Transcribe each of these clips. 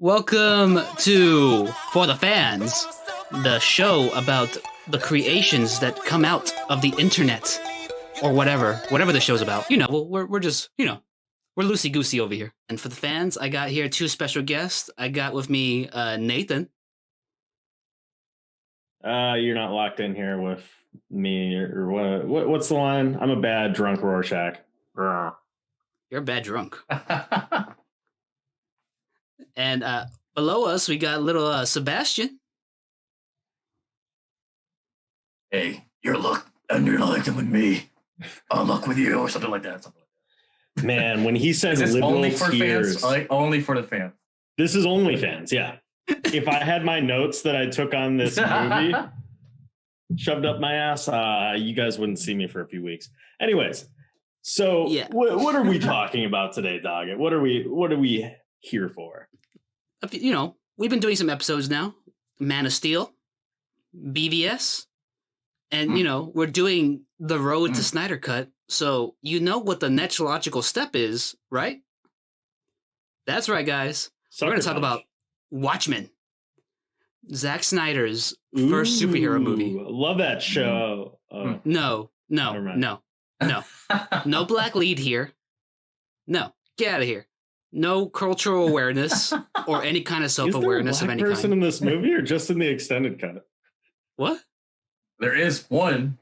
Welcome to For the Fans, the show about the creations that come out of the internet, or whatever the show's about. You know, we're just, we're loosey-goosey over here. And for the fans, I got here two special guests. I got with me Nathan. You're not locked in here with me, or what's the line? I'm a bad drunk Rorschach. You're a bad drunk. And below us, we got little Sebastian. Hey, you're not acting with me. I'll look with you, or something like that. Man, when he says liberal only for tears, fans? Only for the fans. This is only fans, yeah. If I had my notes that I took on this movie shoved up my ass, you guys wouldn't see me for a few weeks. Anyways, so yeah. What are we talking about today, Doggett? What are we here for? You know, we've been doing some episodes now. Man of Steel, BVS, and, we're doing the road to Snyder Cut. So you know what the next logical step is, right? That's right, guys. We're going to talk about Watchmen, Zack Snyder's first superhero movie. Love that show. No black lead here. No, get out of here. No cultural awareness or any kind of self-awareness of any kind. Is there a black person in this movie or just in the extended cut? What? There is one.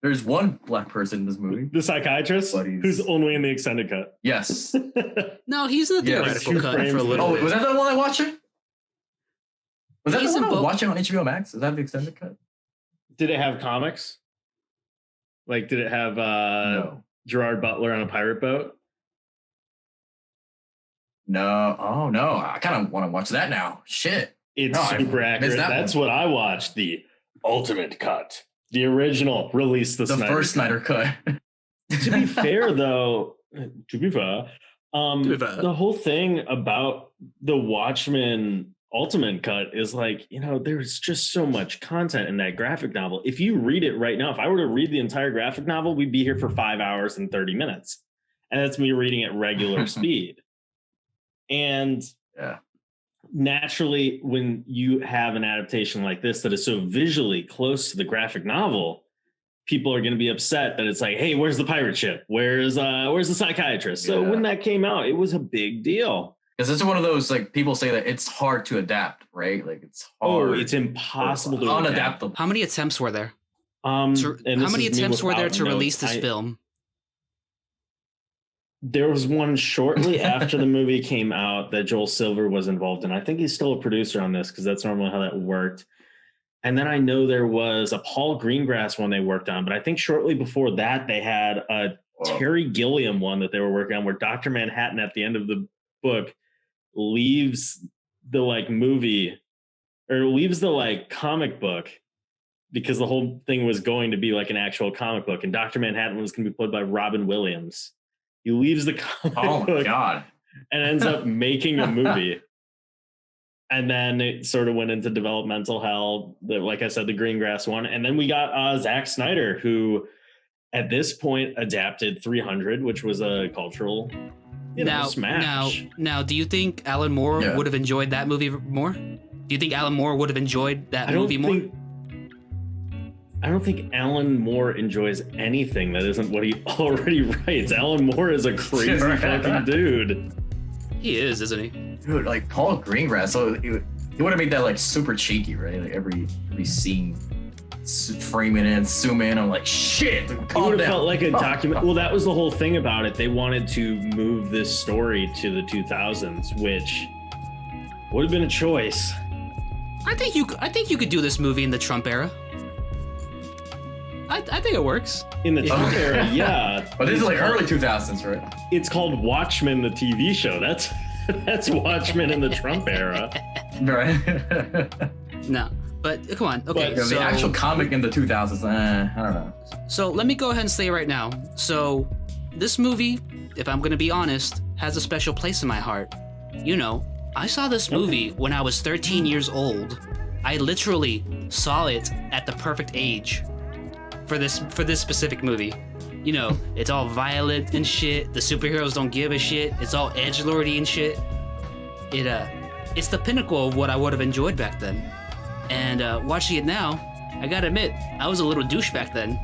There's one black person in this movie. The psychiatrist, who's only in the extended cut. Yes. No, he's in the theoretical cut for a little bit. Was that the one I watched? Was that the one I was watching on HBO Max? Is that the extended cut? Did it have comics? Like, did it have No. Gerard Butler on a pirate boat? No. Oh, no. I kind of want to watch that now. Shit. It's super accurate. That's what I watched. The ultimate cut. The original released the first Snyder cut. To be fair, though, the whole thing about the Watchmen ultimate cut is like, there's just so much content in that graphic novel. If you read it right now, if I were to read the entire graphic novel, we'd be here for 5 hours and 30 minutes. And that's me reading at regular speed. And naturally, when you have an adaptation like this that is so visually close to the graphic novel, people are going to be upset that it's like, hey, where's the pirate ship? Where's the psychiatrist? So when that came out, it was a big deal. Because it's one of those, like, people say that it's hard to adapt, right? Like, it's hard. Oh, it's impossible to unadaptable. How many attempts were there? How many attempts were there to release this film? There was one shortly after the movie came out that Joel Silver was involved in. I think he's still a producer on this because that's normally how that worked. And then I know there was a Paul Greengrass one they worked on, but I think shortly before that they had a Terry Gilliam one that they were working on where Dr. Manhattan at the end of the book leaves the movie or leaves the comic book because the whole thing was going to be like an actual comic book. And Dr. Manhattan was going to be played by Robin Williams. He leaves the comic book and ends up making a movie. And then it sort of went into developmental hell, like I said, the Greengrass one. And then we got Zack Snyder, who at this point adapted 300, which was a cultural smash. Now, do you think Alan Moore would have enjoyed that movie more? Do you think Alan Moore would have enjoyed that movie more? I don't think Alan Moore enjoys anything that isn't what he already writes. Alan Moore is a crazy fucking dude. He is, isn't he? Dude, like Paul Greengrass, so he would have made that super cheeky, right? Like every scene, framing in, zoom in. I'm like, shit. It would have felt like a document. Well, that was the whole thing about it. They wanted to move this story to the 2000s, which would have been a choice. I think you could do this movie in the Trump era. I think it works. In the Trump era, yeah. But this is early 2000s, right? It's called Watchmen, the TV show. That's Watchmen in the Trump era. Right. No, but come on. Okay, but the actual comic in the 2000s, I don't know. So let me go ahead and say right now. So this movie, if I'm going to be honest, has a special place in my heart. I saw this movie when I was 13 years old. I literally saw it at the perfect age for this specific movie. It's all violent and shit. The superheroes don't give a shit. It's all edgelordy and shit. it's the pinnacle of what I would have enjoyed back then. And watching it now, I gotta admit, I was a little douche back then.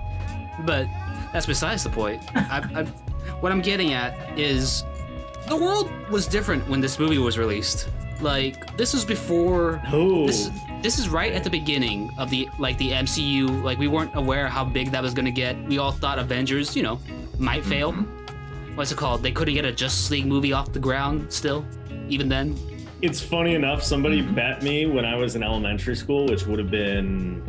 But that's besides the point. What I'm getting at is the world was different when this movie was released. Like, this was before. Oh. This is right at the beginning of the MCU. Like, we weren't aware how big that was gonna get. We all thought Avengers, might fail. What's it called? They couldn't get a Justice League movie off the ground still, even then. It's funny enough, somebody bet me when I was in elementary school, which would have been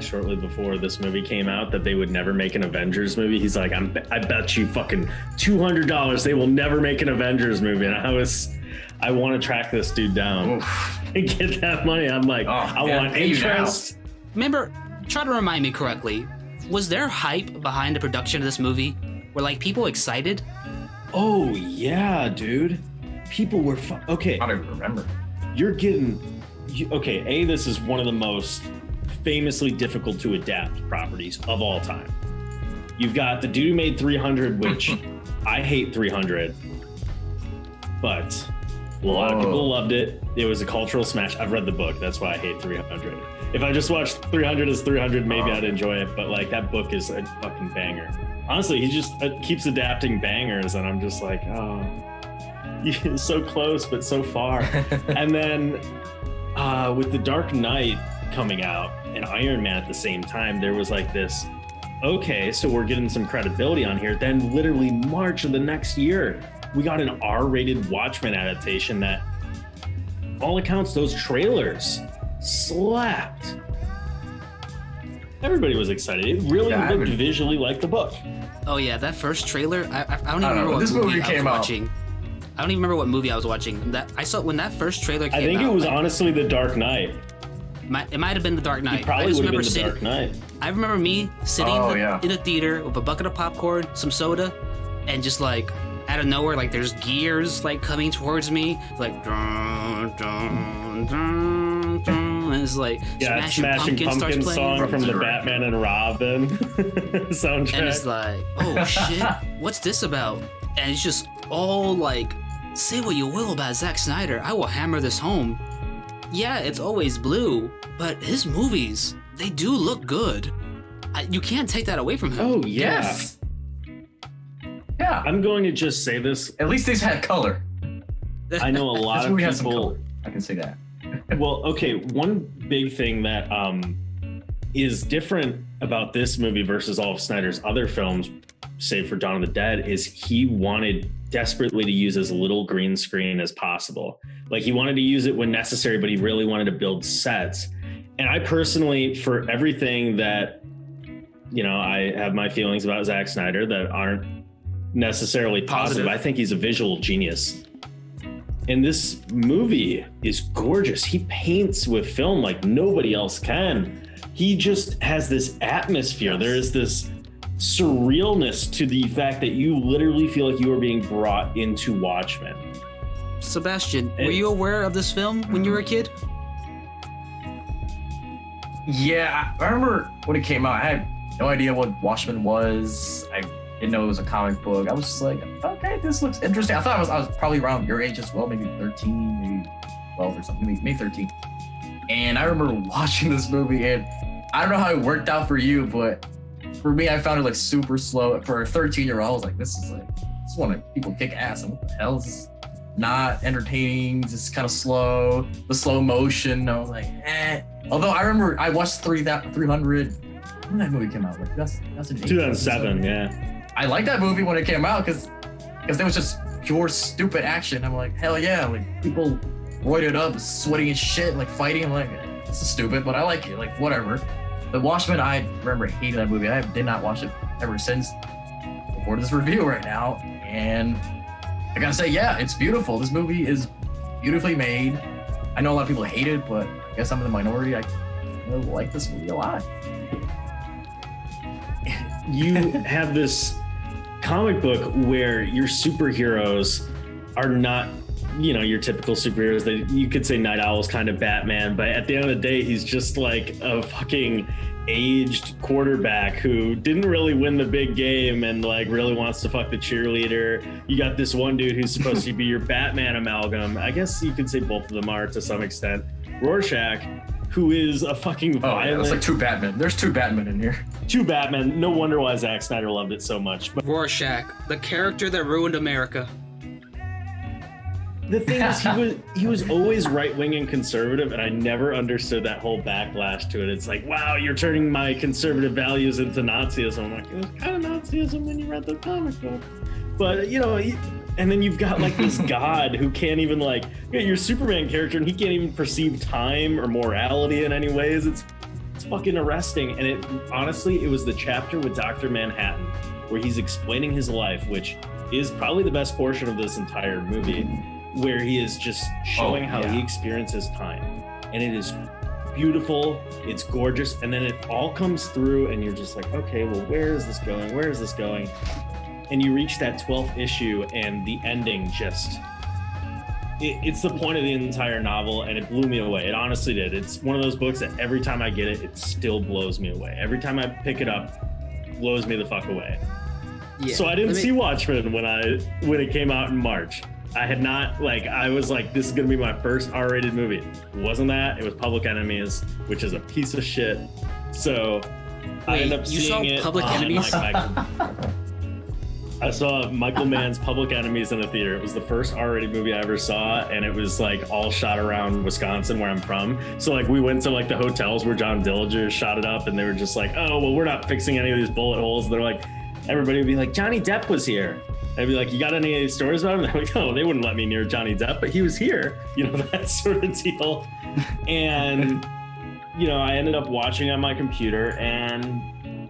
shortly before this movie came out, that they would never make an Avengers movie. He's like, I bet you fucking $200 they will never make an Avengers movie. And I want to track this dude down and get that money. I'm like, I want interest. Remember, try to remind me correctly. Was there hype behind the production of this movie? Were like people excited? Oh yeah, dude. People were okay. I don't even remember. You're getting okay. This is one of the most famously difficult to adapt properties of all time. You've got the dude who made 300, which I hate 300, but a lot of people loved it. It was a cultural smash. I've read the book. That's why I hate 300. If I just watched 300 as 300, maybe I'd enjoy it. But like, that book is a fucking banger. Honestly, he just keeps adapting bangers, and I'm just like, oh, so close, but so far. And then with The Dark Knight coming out and Iron Man at the same time, there was like this, okay, so we're getting some credibility on here. Then literally March of the next year, we got an R-rated Watchmen adaptation that, all accounts, those trailers slapped. Everybody was excited. It really looked visually like the book. Oh yeah, that first trailer, I don't even remember what movie I was watching. I don't even remember what movie I was watching. That I saw when that first trailer came out. I think it was honestly The Dark Knight. It might have been The Dark Knight. It probably would have been The Dark Knight. I remember me sitting in a theater with a bucket of popcorn, some soda, and just like out of nowhere, like there's gears like coming towards me, like dun, dun, dun, dun, and it's like Smashing Pumpkins starts playing song from the Batman and Robin soundtrack. And it's like, oh shit, what's this about? And it's just all like, say what you will about Zack Snyder, I will hammer this home. Yeah, it's always blue, but his movies, they do look good. You can't take that away from him. Oh, yeah. Yes. Yeah. I'm going to just say this. At least these had color. I know a lot of people. I can say that. Well, okay, one big thing that is different about this movie versus all of Snyder's other films, save for Dawn of the Dead, is he wanted desperately to use as little green screen as possible. Like, he wanted to use it when necessary, but he really wanted to build sets. And I personally, for everything that, I have my feelings about Zack Snyder that aren't necessarily positive. I think he's a visual genius. And this movie is gorgeous. He paints with film like nobody else can. He just has this atmosphere. Yes. There is this surrealness to the fact that you literally feel like you are being brought into Watchmen. Sebastian, were you aware of this film when you were a kid? Yeah, I remember when it came out. I had no idea what Watchmen was. I didn't know it was a comic book. I was just like, okay, this looks interesting. I thought I was probably around your age as well, maybe 13, maybe 12 or something, maybe 13. And I remember watching this movie, and I don't know how it worked out for you, but for me, I found it like super slow. For a 13-year-old, I was like, this is one of people kick ass. And what the hell is this? Not entertaining, just kind of slow. The slow motion, I was like, eh. Although I remember I watched 300. When that movie came out, like that's 2007, yeah. I liked that movie when it came out because there was just pure stupid action. I'm like, hell yeah, like people roided up, sweating and shit, like fighting. I'm like, this is stupid, but I like it, like whatever. The Watchmen, I remember hating that movie. I did not watch it ever since before this review right now. And I gotta say, yeah, it's beautiful. This movie is beautifully made. I know a lot of people hate it, but I guess I'm in the minority. I really like this movie a lot. You have this comic book where your superheroes are not, your typical superheroes. That you could say Night Owl's kind of Batman, but at the end of the day, he's just like a fucking aged quarterback who didn't really win the big game and like really wants to fuck the cheerleader. You got this one dude who's supposed to be your Batman amalgam. I guess you could say both of them are to some extent. Rorschach, who is a fucking violent... Oh, yeah, it's like two Batmen. There's two Batmen in here. Two Batmen. No wonder why Zack Snyder loved it so much. But Rorschach, the character that ruined America. the thing is, he was always right-wing and conservative, and I never understood that whole backlash to it. It's like, wow, you're turning my conservative values into Nazism. I'm like, it was kind of Nazism when you read the comic book. But, you know, and then you've got like this god who can't even like, your Superman character, and he can't even perceive time or morality in any ways. It's fucking arresting. And it honestly, it was the chapter with Dr. Manhattan where he's explaining his life, which is probably the best portion of this entire movie, where he is just showing how he experiences time. And it is beautiful, it's gorgeous, and then it all comes through and you're just like, okay, well, where is this going? Where is this going? And you reach that 12th issue and the ending just, it's the point of the entire novel, and it blew me away. It honestly did. It's one of those books that every time I get it, it still blows me away. Every time I pick it up, blows me the fuck away. Yeah. So I didn't see Watchmen when it came out in March. I had not, like, I was like, this is gonna be my first R-rated movie. It wasn't that. It was Public Enemies, which is a piece of shit. So I ended up seeing it. Public Enemies? I saw Michael Mann's Public Enemies in a theater. It was the first R-rated movie I ever saw, and it was like all shot around Wisconsin, where I'm from. So like we went to like the hotels where John Dillinger shot it up, and they were just like, oh, well, we're not fixing any of these bullet holes. They're like, everybody would be like, Johnny Depp was here. I'd be like, you got any of these stories about him? They're like, oh, they wouldn't let me near Johnny Depp, but he was here. You know, that sort of deal. And, you know, I ended up watching on my computer, and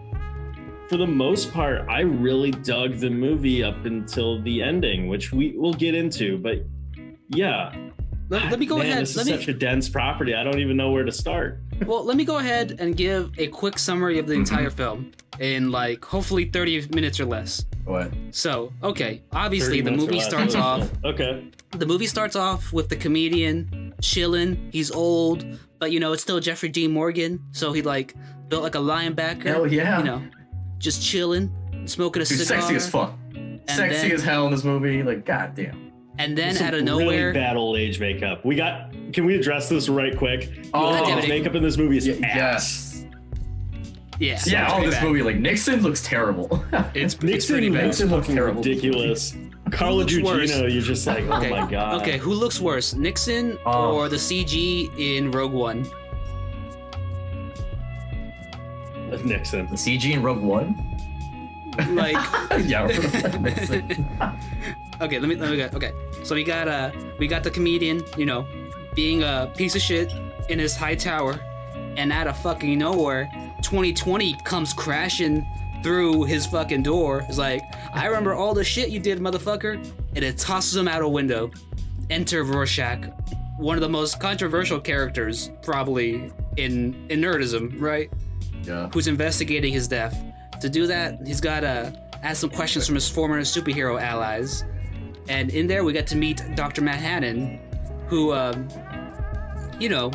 for the most part, I really dug the movie up until the ending, which we will get into. But yeah, let me go ahead. This is such a dense property. I don't even know where to start. Well, let me go ahead and give a quick summary of the entire film in like hopefully 30 minutes or less. What? So, okay, obviously the movie starts off. Okay. The movie starts off with the comedian chilling. He's old, but you know it's still Jeffrey Dean Morgan, so he like built like a linebacker. Hell yeah. You know, just chilling, smoking a cigar. Sexy as fuck. Sexy as hell in this movie. Like, goddamn. And then out of nowhere, really bad old age makeup. Can we address this right quick? Oh, makeup in this movie is ass. Yes. Yeah. Yeah. All this movie, like Nixon looks terrible. It's pretty bad. Nixon looks ridiculous. Carla Gugino, you're just like, oh my god. Okay, who looks worse, Nixon or the CG in Rogue One? Nixon. The CG in Rogue One. Like, yeah. Nixon. Okay, let me go. Okay, so we got the comedian, you know, being a piece of shit in his high tower, and out of fucking nowhere, 2020 comes crashing through his fucking door. It's like, I remember all the shit you did, motherfucker, and it tosses him out a window. Enter Rorschach, one of the most controversial characters probably in nerdism, right? Yeah. Who's investigating his death. To do that, he's gotta ask some questions from his former superhero allies. And in there, we get to meet Dr. Manhattan, who, you know,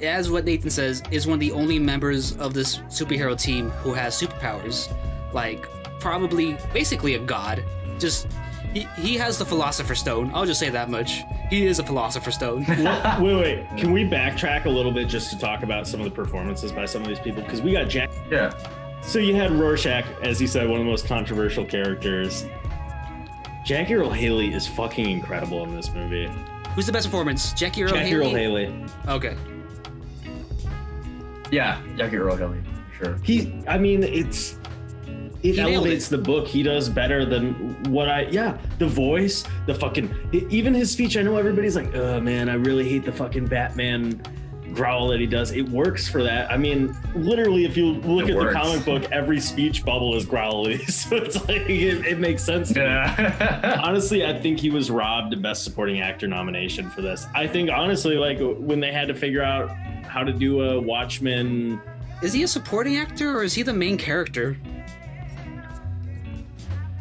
as what Nathan says, is one of the only members of this superhero team who has superpowers. Like, probably, basically a god. Just, he has the Philosopher's Stone. I'll just say that much. He is a Philosopher's Stone. Wait. Can we backtrack a little bit just to talk about some of the performances by some of these people? Because we got Jack. Yeah. So you had Rorschach, as you said, one of the most controversial characters. Jackie Earle Haley is fucking incredible in this movie. Who's the best performance? Jackie Earle Haley? Okay. Yeah, Jackie Earle Haley, sure. It elevates the book. He does better than the voice, the fucking, even his speech. I know everybody's like, oh man, I really hate the fucking Batman growl that he does. It works for that. I mean, literally, if you look at the comic book, every speech bubble is growly, so it's like it makes sense to me. Honestly, I think he was robbed a Best Supporting Actor nomination for this. I think honestly, like when they had to figure out how to do a Watchmen, is he a supporting actor or is he the main character?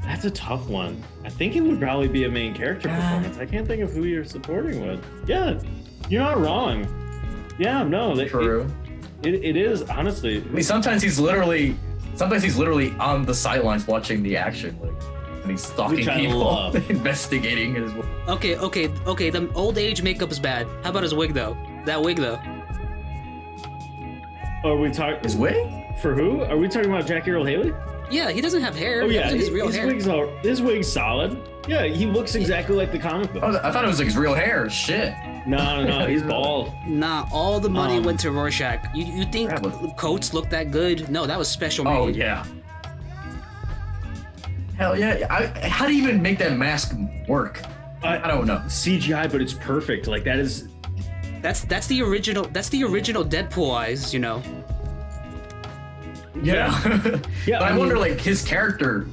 That's a tough one. I think it would probably be a main character performance. I can't think of who you're supporting with. Yeah, you're not wrong. Yeah, no. True. It is, honestly. I mean, sometimes he's literally on the sidelines watching the action, like, and he's stalking people, investigating his. Okay. The old age makeup is bad. How about his wig though? That wig though. Are we talking His wig? for who? Are we talking about Jackie Earl Haley? Yeah, he doesn't have hair. Oh yeah, his real hair. His wig's solid. Yeah, he looks exactly like the comic book. Oh, I thought it was like his real hair. Shit. No, he's bald. Nah, all the money went to Rorschach. You think coats look that good? No, that was special made. Oh yeah. Hell yeah! How do you even make that mask work? I don't know. CGI, but it's perfect. Like that is. That's the original. That's the original Deadpool eyes. You know. Yeah. Yeah. But I wonder, like, his character,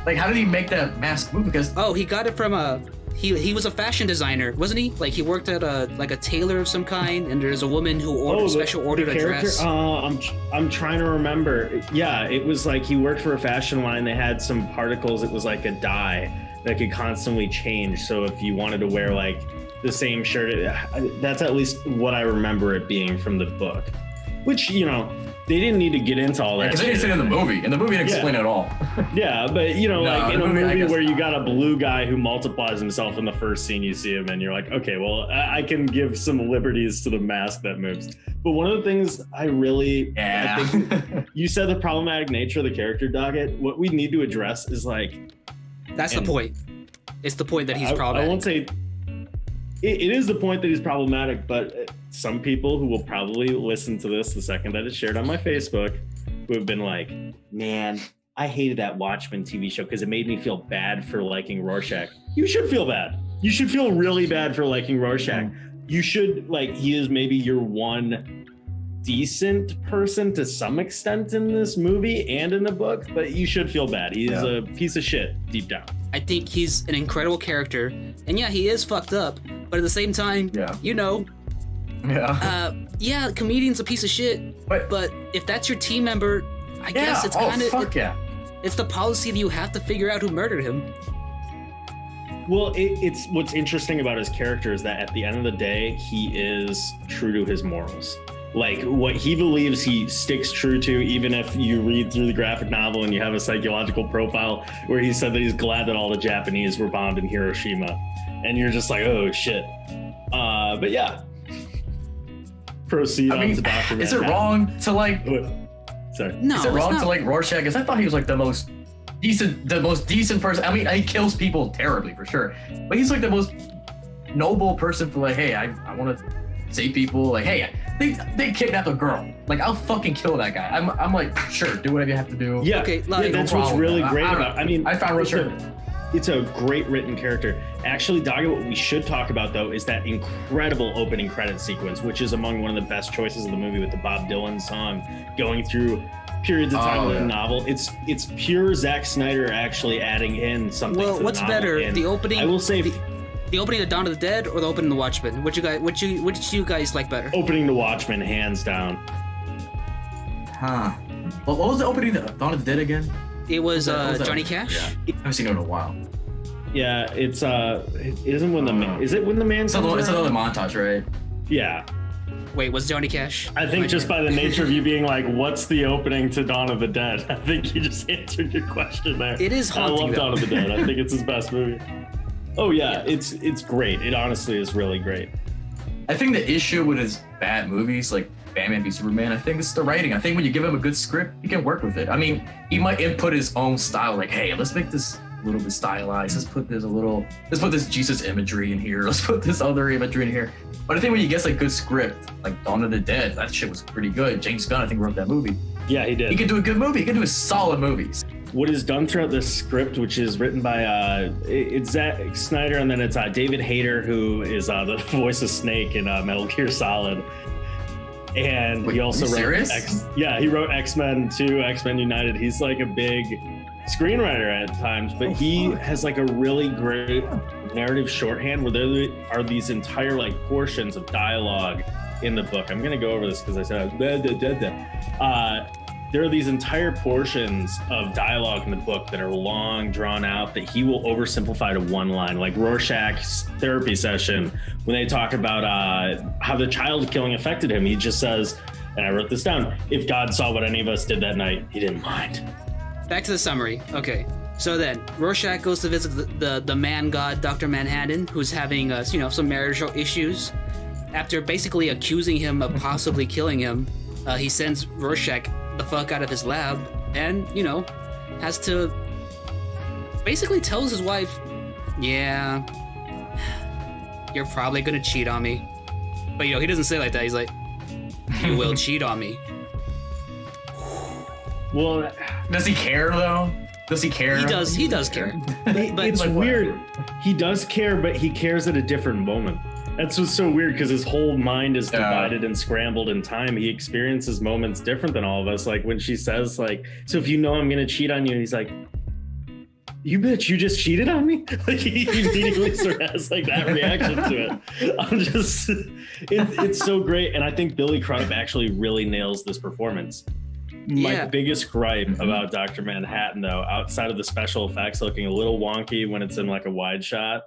like, how did he make that mask move? Because he got it from he was a fashion designer, wasn't he? Like he worked at a tailor of some kind, and there's a woman who ordered a dress. I'm trying to remember. Yeah, it was like he worked for a fashion line. They had some particles. It was like a dye that could constantly change. So if you wanted to wear like the same shirt, that's at least what I remember it being from the book. Which, you know, they didn't need to get into all that. Because they didn't say it in the movie. In the movie, they didn't explain it at all. Yeah, but, you know, like in a movie where you not. got a blue guy who multiplies himself in the first scene you see him, and you're like, okay, well, I can give some liberties to the mask that moves. But one of the things I think you said the problematic nature of the character, Doggett. What we need to address is like... That's the point. It's the point that he's problematic. I won't say... It is the point that he's problematic, but some people who will probably listen to this the second that it's shared on my Facebook, who have been like, man, I hated that Watchmen TV show because it made me feel bad for liking Rorschach. You should feel bad. You should feel really bad for liking Rorschach. You should, like, he is maybe your one decent person to some extent in this movie and in the book, but you should feel bad. He is a piece of shit deep down. I think he's an incredible character, and yeah, he is fucked up, but at the same time, you know, comedian's a piece of shit, but if that's your team member, I guess it's kind of, it's the policy that you have to figure out who murdered him. Well, it's what's interesting about his character is that at the end of the day, he is true to his morals. Like, what he believes he sticks true to, even if you read through the graphic novel and you have a psychological profile where he said that he's glad that all the Japanese were bombed in Hiroshima. And you're just like, oh, shit. But yeah. Proceed on to Dr. Manhattan. Is it wrong to, like... Sorry. No, is it wrong to like Rorschach? Because I thought he was, like, the most decent person. I mean, he kills people terribly, for sure. But he's, like, the most noble person for, like, hey, I want to... save people, like, hey, they kidnapped a girl. Like, I'll fucking kill that guy. I'm like, sure, do whatever you have to do. Yeah, okay, like, that's what's really great about. I mean, I found it's a great written character. Actually, Doggy, what we should talk about though is that incredible opening credit sequence, which is among one of the best choices of the movie with the Bob Dylan song going through periods of time in the novel. It's pure Zack Snyder actually adding in something. Well, to what's the novel. better, And the opening? I will say. The opening of Dawn of the Dead or the opening of The Watchmen? Which you guys like better? Opening The Watchmen, hands down. Huh. Well, what was the opening of Dawn of the Dead again? It was Johnny Cash. Yeah. I haven't seen it in a while. Yeah, it's it isn't when is it when the man? It's another montage, right? Yeah. Wait, was Johnny Cash? I think just by the nature of you being like, what's the opening to Dawn of the Dead? I think you just answered your question there. It is haunting. I love Dawn of the Dead. I think it's his best movie. Oh yeah, it's great. It honestly is really great. I think the issue with his bad movies, like Batman v Superman, I think it's the writing. I think when you give him a good script, he can work with it. I mean, he might input his own style, like, hey, let's make this a little bit stylized. Let's put this Jesus imagery in here. Let's put this other imagery in here. But I think when you get like good script, like Dawn of the Dead, that shit was pretty good. James Gunn, I think, wrote that movie. Yeah, he did. He could do a good movie. He could do a solid movies. What is done throughout this script, which is written by it's Zack Snyder, and then it's David Hayter, who is the voice of Snake in Metal Gear Solid, and he also wrote he wrote X-Men 2, X-Men United. He's like a big screenwriter at times, but he has like a really great narrative shorthand where there are these entire like portions of dialogue in the book. I'm gonna go over this because I said there are these entire portions of dialogue in the book that are long, drawn out, that he will oversimplify to one line, like Rorschach's therapy session, when they talk about how the child killing affected him. He just says, And I wrote this down. If God saw what any of us did that night, he didn't mind. Back to the summary. Okay. So then, Rorschach goes to visit the man god, Dr. Manhattan, who's having, some marital issues. After basically accusing him of possibly killing him, he sends Rorschach the fuck out of his lab and, has to basically tells his wife, yeah, you're probably gonna cheat on me. But, he doesn't say it like that. He's like, you will cheat on me. Well, does he care, though? Does he care? He does care. But it's like, weird. He does care, but he cares at a different moment. That's what's so weird, because his whole mind is divided and scrambled in time. He experiences moments different than all of us. Like when she says, like, so if you know I'm going to cheat on you, he's like, you bitch, you just cheated on me? Like he immediately sort of has like that reaction to it. It's so great. And I think Billy Crudup actually really nails this performance. My biggest gripe about Dr. Manhattan, though, outside of the special effects looking a little wonky when it's in like a wide shot,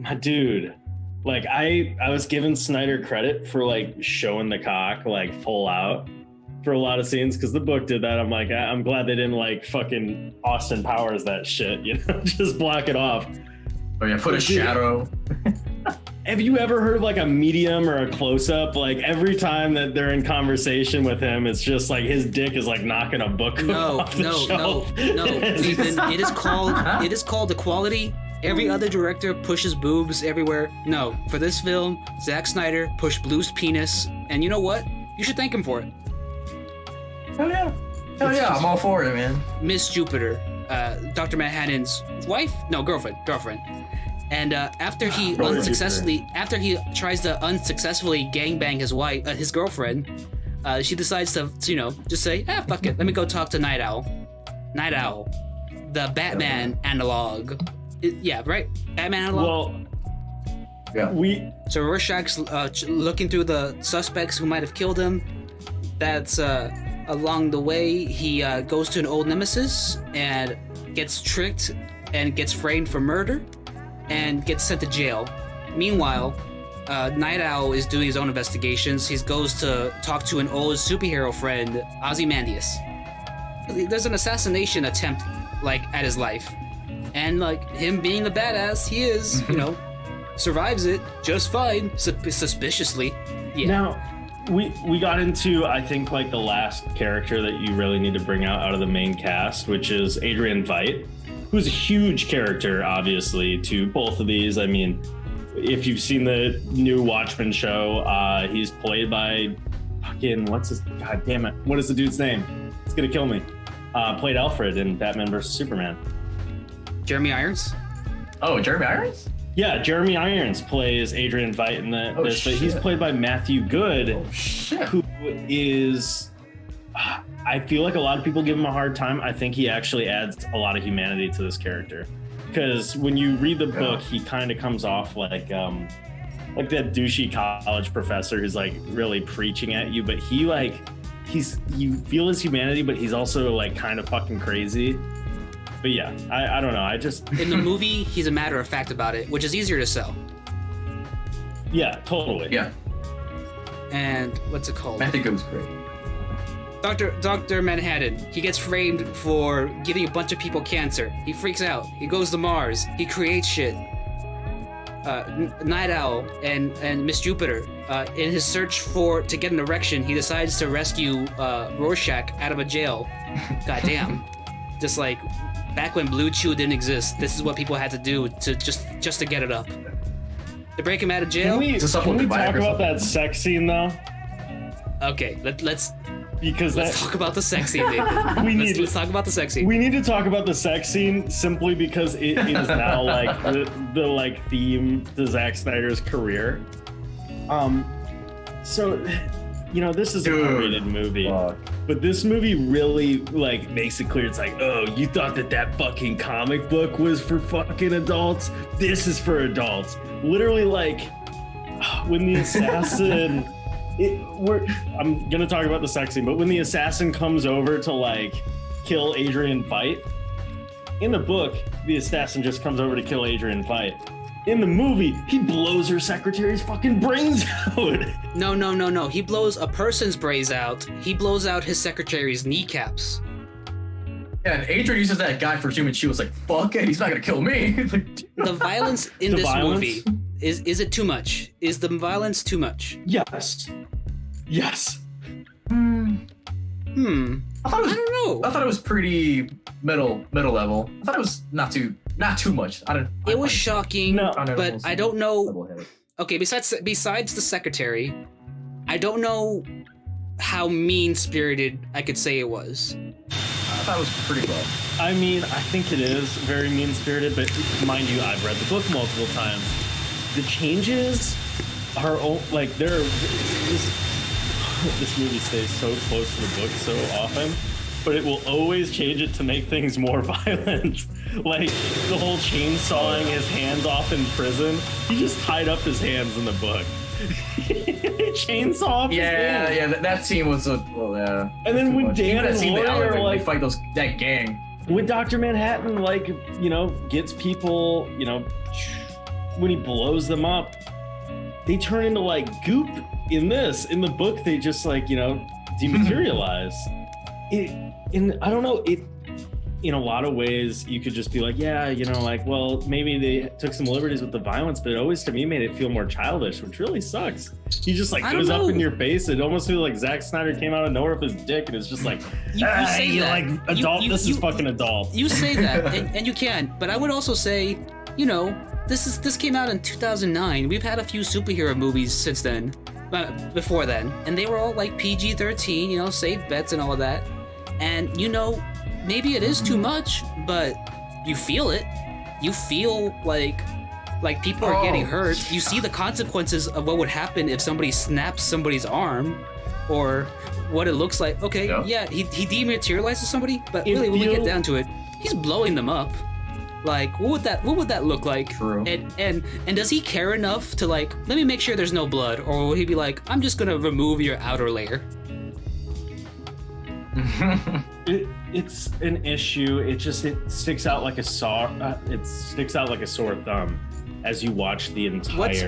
my dude, like I was giving Snyder credit for like showing the cock like full out for a lot of scenes, because the book did that. I'm like, I'm glad they didn't like fucking Austin Powers that shit, just block it off. Oh yeah, put a shadow. Have you ever heard like a medium or a close-up? Like every time that they're in conversation with him, it's just like his dick is like knocking a book off the shelf. No. It is called equality. Every other director pushes boobs everywhere. No, for this film, Zack Snyder pushed Blue's penis, and you know what? You should thank him for it. Hell yeah, I'm all for it, man. Miss Jupiter, Dr. Manhattan's girlfriend. And after he tries to unsuccessfully gangbang his girlfriend, she decides to, just say, fuck it. Let me go talk to Night Owl. Night Owl, the Batman analog. Right? Batman analog? Well, So Rorschach's looking through the suspects who might have killed him. That's, along the way, he goes to an old nemesis and gets tricked and gets framed for murder and gets sent to jail. Meanwhile, Night Owl is doing his own investigations. He goes to talk to an old superhero friend, Ozymandias. There's an assassination attempt, at his life. And, him being the badass he is, survives it just fine, suspiciously. Yeah. Now, we got into, I think, the last character that you really need to bring out of the main cast, which is Adrian Veidt, who's a huge character, obviously, to both of these. I mean, if you've seen the new Watchmen show, he's played by God damn it, what is the dude's name? It's gonna kill me. Played Alfred in Batman vs. Superman. Jeremy Irons? Oh, Jeremy Irons? Yeah, Jeremy Irons plays Adrian Veidt in this, but he's played by Matthew Good, who is... I feel like a lot of people give him a hard time. I think he actually adds a lot of humanity to this character, because when you read the book, he kind of comes off like that douchey college professor who's really preaching at you, but you feel his humanity, but he's also kind of fucking crazy. But yeah, I don't know. In the movie, he's a matter of fact about it, which is easier to sell. Yeah, totally. Yeah. And what's it called? I think it was great. Dr. Manhattan, he gets framed for giving a bunch of people cancer. He freaks out. He goes to Mars. He creates shit. Night Owl and Miss Jupiter, in his search to get an erection, he decides to rescue Rorschach out of a jail. Goddamn. Just back when Blue Chew didn't exist, this is what people had to do to just to get it up. They break him out of jail. Can we talk about that sex scene though? Okay, let's talk about the sex scene, David. Let's talk about the sex scene. We need to talk about the sex scene simply because it is now the theme to Zack Snyder's career. So this is a R-rated movie, but this movie really makes it clear. It's oh, you thought that fucking comic book was for fucking adults? This is for adults. Literally, when the assassin. I'm gonna talk about the sex scene, but when the assassin comes over to kill Adrian Veidt, in the book, the assassin just comes over to kill Adrian Veidt. In the movie, he blows her secretary's fucking brains out. No. He blows a person's brains out. He blows out his secretary's kneecaps. Yeah, and Adrian uses that guy for human shield. It's like, fuck it, he's not gonna kill me. The violence in this movie, is it too much? Is the violence too much? Yes. I don't know. I thought it was pretty middle level. I thought it was not too much. It was shocking, but I don't know. Level-headed. Okay, besides the secretary, I don't know how mean-spirited I could say it was. I thought it was pretty low. I mean, I think it is very mean-spirited, but mind you, I've read the book multiple times. The changes are like this movie stays so close to the book so often, but it will always change it to make things more violent. Like the whole chainsawing his hands off in prison. He just tied up his hands in the book. Chainsaw off his hands. Yeah, that scene was yeah. And then when Dan and Lori are like fight that gang. When Dr. Manhattan gets people, when he blows them up, they turn into like goop. In the book, they just dematerialize. I don't know, in a lot of ways, you could just be like, well, maybe they took some liberties with the violence, but it always to me made it feel more childish, which really sucks. He just goes up in your face. It almost feels like Zack Snyder came out of nowhere with his dick and it's just like, adult. This is fucking adult. You say that, and you can, but I would also say, this came out in 2009. We've had a few superhero movies since then. Before then, and they were all like PG-13, safe bets and all of that. And maybe it is too much, but you feel it. You feel like people are getting hurt. You see the consequences of what would happen if somebody snaps somebody's arm, or what it looks like. Okay, yeah, he dematerializes somebody, but really when we get down to it, he's blowing them up. Like, what would that look like? True. And does he care enough to let me make sure there's no blood, or will he be like, I'm just gonna remove your outer layer? It's an issue. It sticks out like a sore thumb as you watch the entire. What's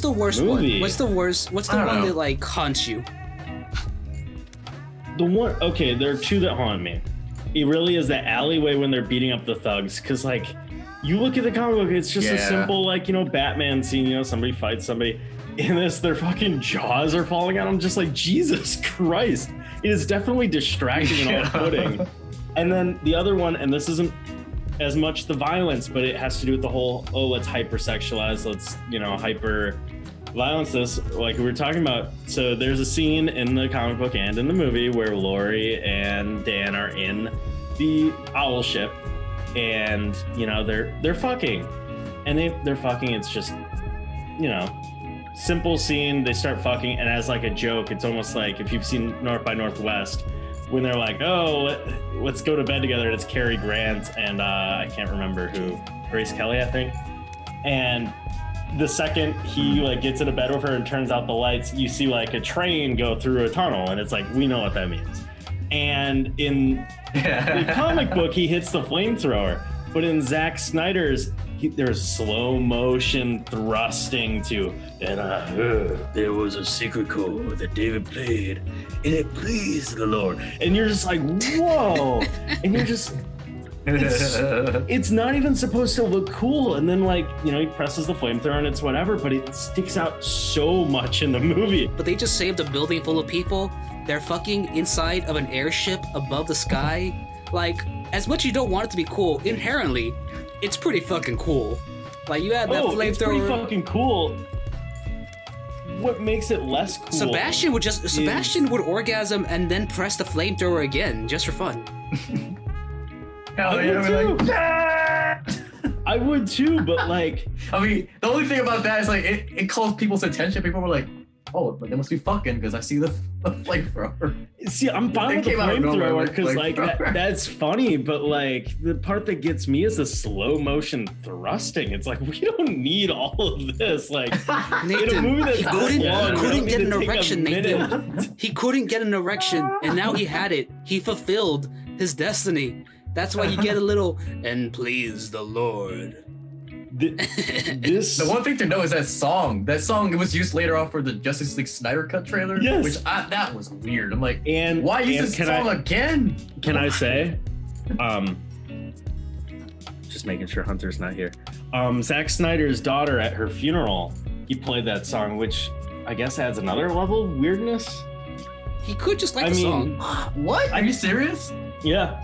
the worst movie. one? What's the one that haunts you? The one. Okay, there are two that haunt me. It really is the alleyway when they're beating up the thugs, because you look at the comic book, it's just a simple Batman scene, somebody fights somebody. In this, their fucking jaws are falling out. I'm just like, Jesus Christ. It is definitely distracting and off-putting. And then the other one, and this isn't as much the violence, but it has to do with the whole, let's hypersexualize, let's, hyper violence this, like we were talking about. So there's a scene in the comic book and in the movie where Lori and Dan are in the owl ship, and they're fucking, and they're fucking. It's just simple scene. They start fucking, and as a joke, it's almost like if you've seen North by Northwest, when they're like, let's go to bed together, and it's Cary Grant and I can't remember who, Grace Kelly, I think. And the second he gets into bed with her and turns out the lights, you see a train go through a tunnel, and it's we know what that means. And in the comic book, he hits the flamethrower, but in Zack Snyder's, there's slow motion thrusting to, and I heard there was a secret chord that David played, and it pleased the Lord. And you're just like, whoa, and you're just. It's not even supposed to look cool, and then he presses the flamethrower and it's whatever, but it sticks out so much in the movie. But they just saved a building full of people. They're fucking inside of an airship above the sky. As much as you don't want it to be cool, inherently, it's pretty fucking cool. You had that flamethrower. It's pretty fucking cool. What makes it less cool? Sebastian would orgasm and then press the flamethrower again, just for fun. I would too, but I mean, the only thing about that is it calls people's attention. People were like, oh, but they must be fucking because I see the flamethrower. See, I'm fine with the flamethrower because that's funny, but the part that gets me is the slow motion thrusting. It's we don't need all of this. Nathan, in a movie that's he couldn't get an erection, Nathan. He couldn't get an erection, and now he had it. He fulfilled his destiny. That's why you get a little, and please the Lord. This The one thing to know is that song. That song, it was used later on for the Justice League Snyder Cut trailer. Yes. Which that was weird. I'm like, and why use this song again? Can I say, just making sure Hunter's not here. Zack Snyder's daughter at her funeral, he played that song, which I guess adds another level of weirdness. He could just like the song. What? Are you serious? Yeah,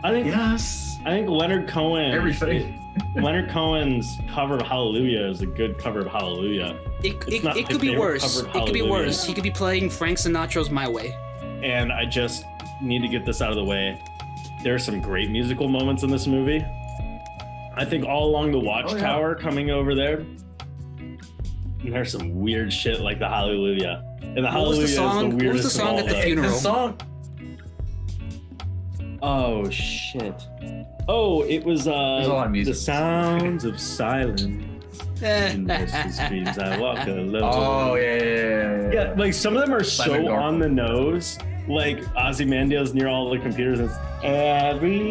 I think Leonard Cohen. Everything. Leonard Cohen's cover of Hallelujah is a good cover of Hallelujah. It could be worse. It could be worse. He could be playing Frank Sinatra's My Way. And I just need to get this out of the way. There are some great musical moments in this movie. I think all along the Watchtower coming over there, and there's some weird shit like the Hallelujah. And the Hallelujah is the weirdest What was the song of all at the time. funeral? The song. Oh shit. Oh, it was the sounds of silence. In restless dreams I walk alone. Oh yeah. Yeah, like some of them are so on the nose. Like Ozymandias near all the computers. It's everybody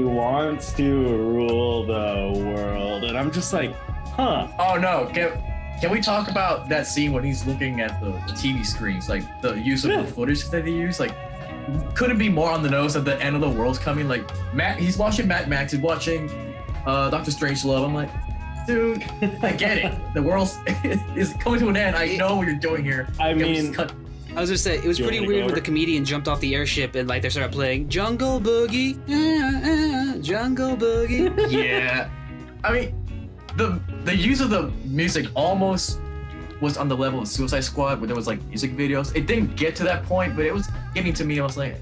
wants to rule the world, and I'm just like, huh? Oh no! Can we talk about that scene when he's looking at the TV screens, like the use of the footage that they use? Like, couldn't be more on the nose that the end of the world's coming. Like, he's watching Mad Max, he's watching Doctor Strangelove. I'm like, dude, I get it. The world is coming to an end. I know what you're doing here. I mean, I was gonna say, it was pretty weird when the comedian jumped off the airship and like they started playing Jungle Boogie, Jungle Boogie. Yeah, I mean, the use of the music almost was on the level of Suicide Squad, where there was like music videos. It didn't get to that point, but it was getting to me. I was like,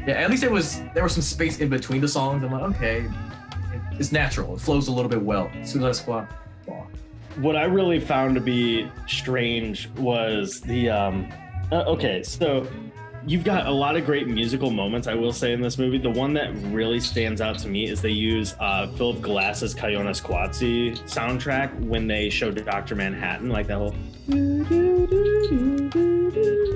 yeah, at least there was some space in between the songs. I'm like, okay, it's natural. It flows a little bit well. Suicide Squad. Wow. What I really found to be strange was the okay, so you've got a lot of great musical moments, I will say, in this movie. The one that really stands out to me is they use Philip Glass's Kayona Squatsi soundtrack when they showed Dr. Manhattan, like that whole,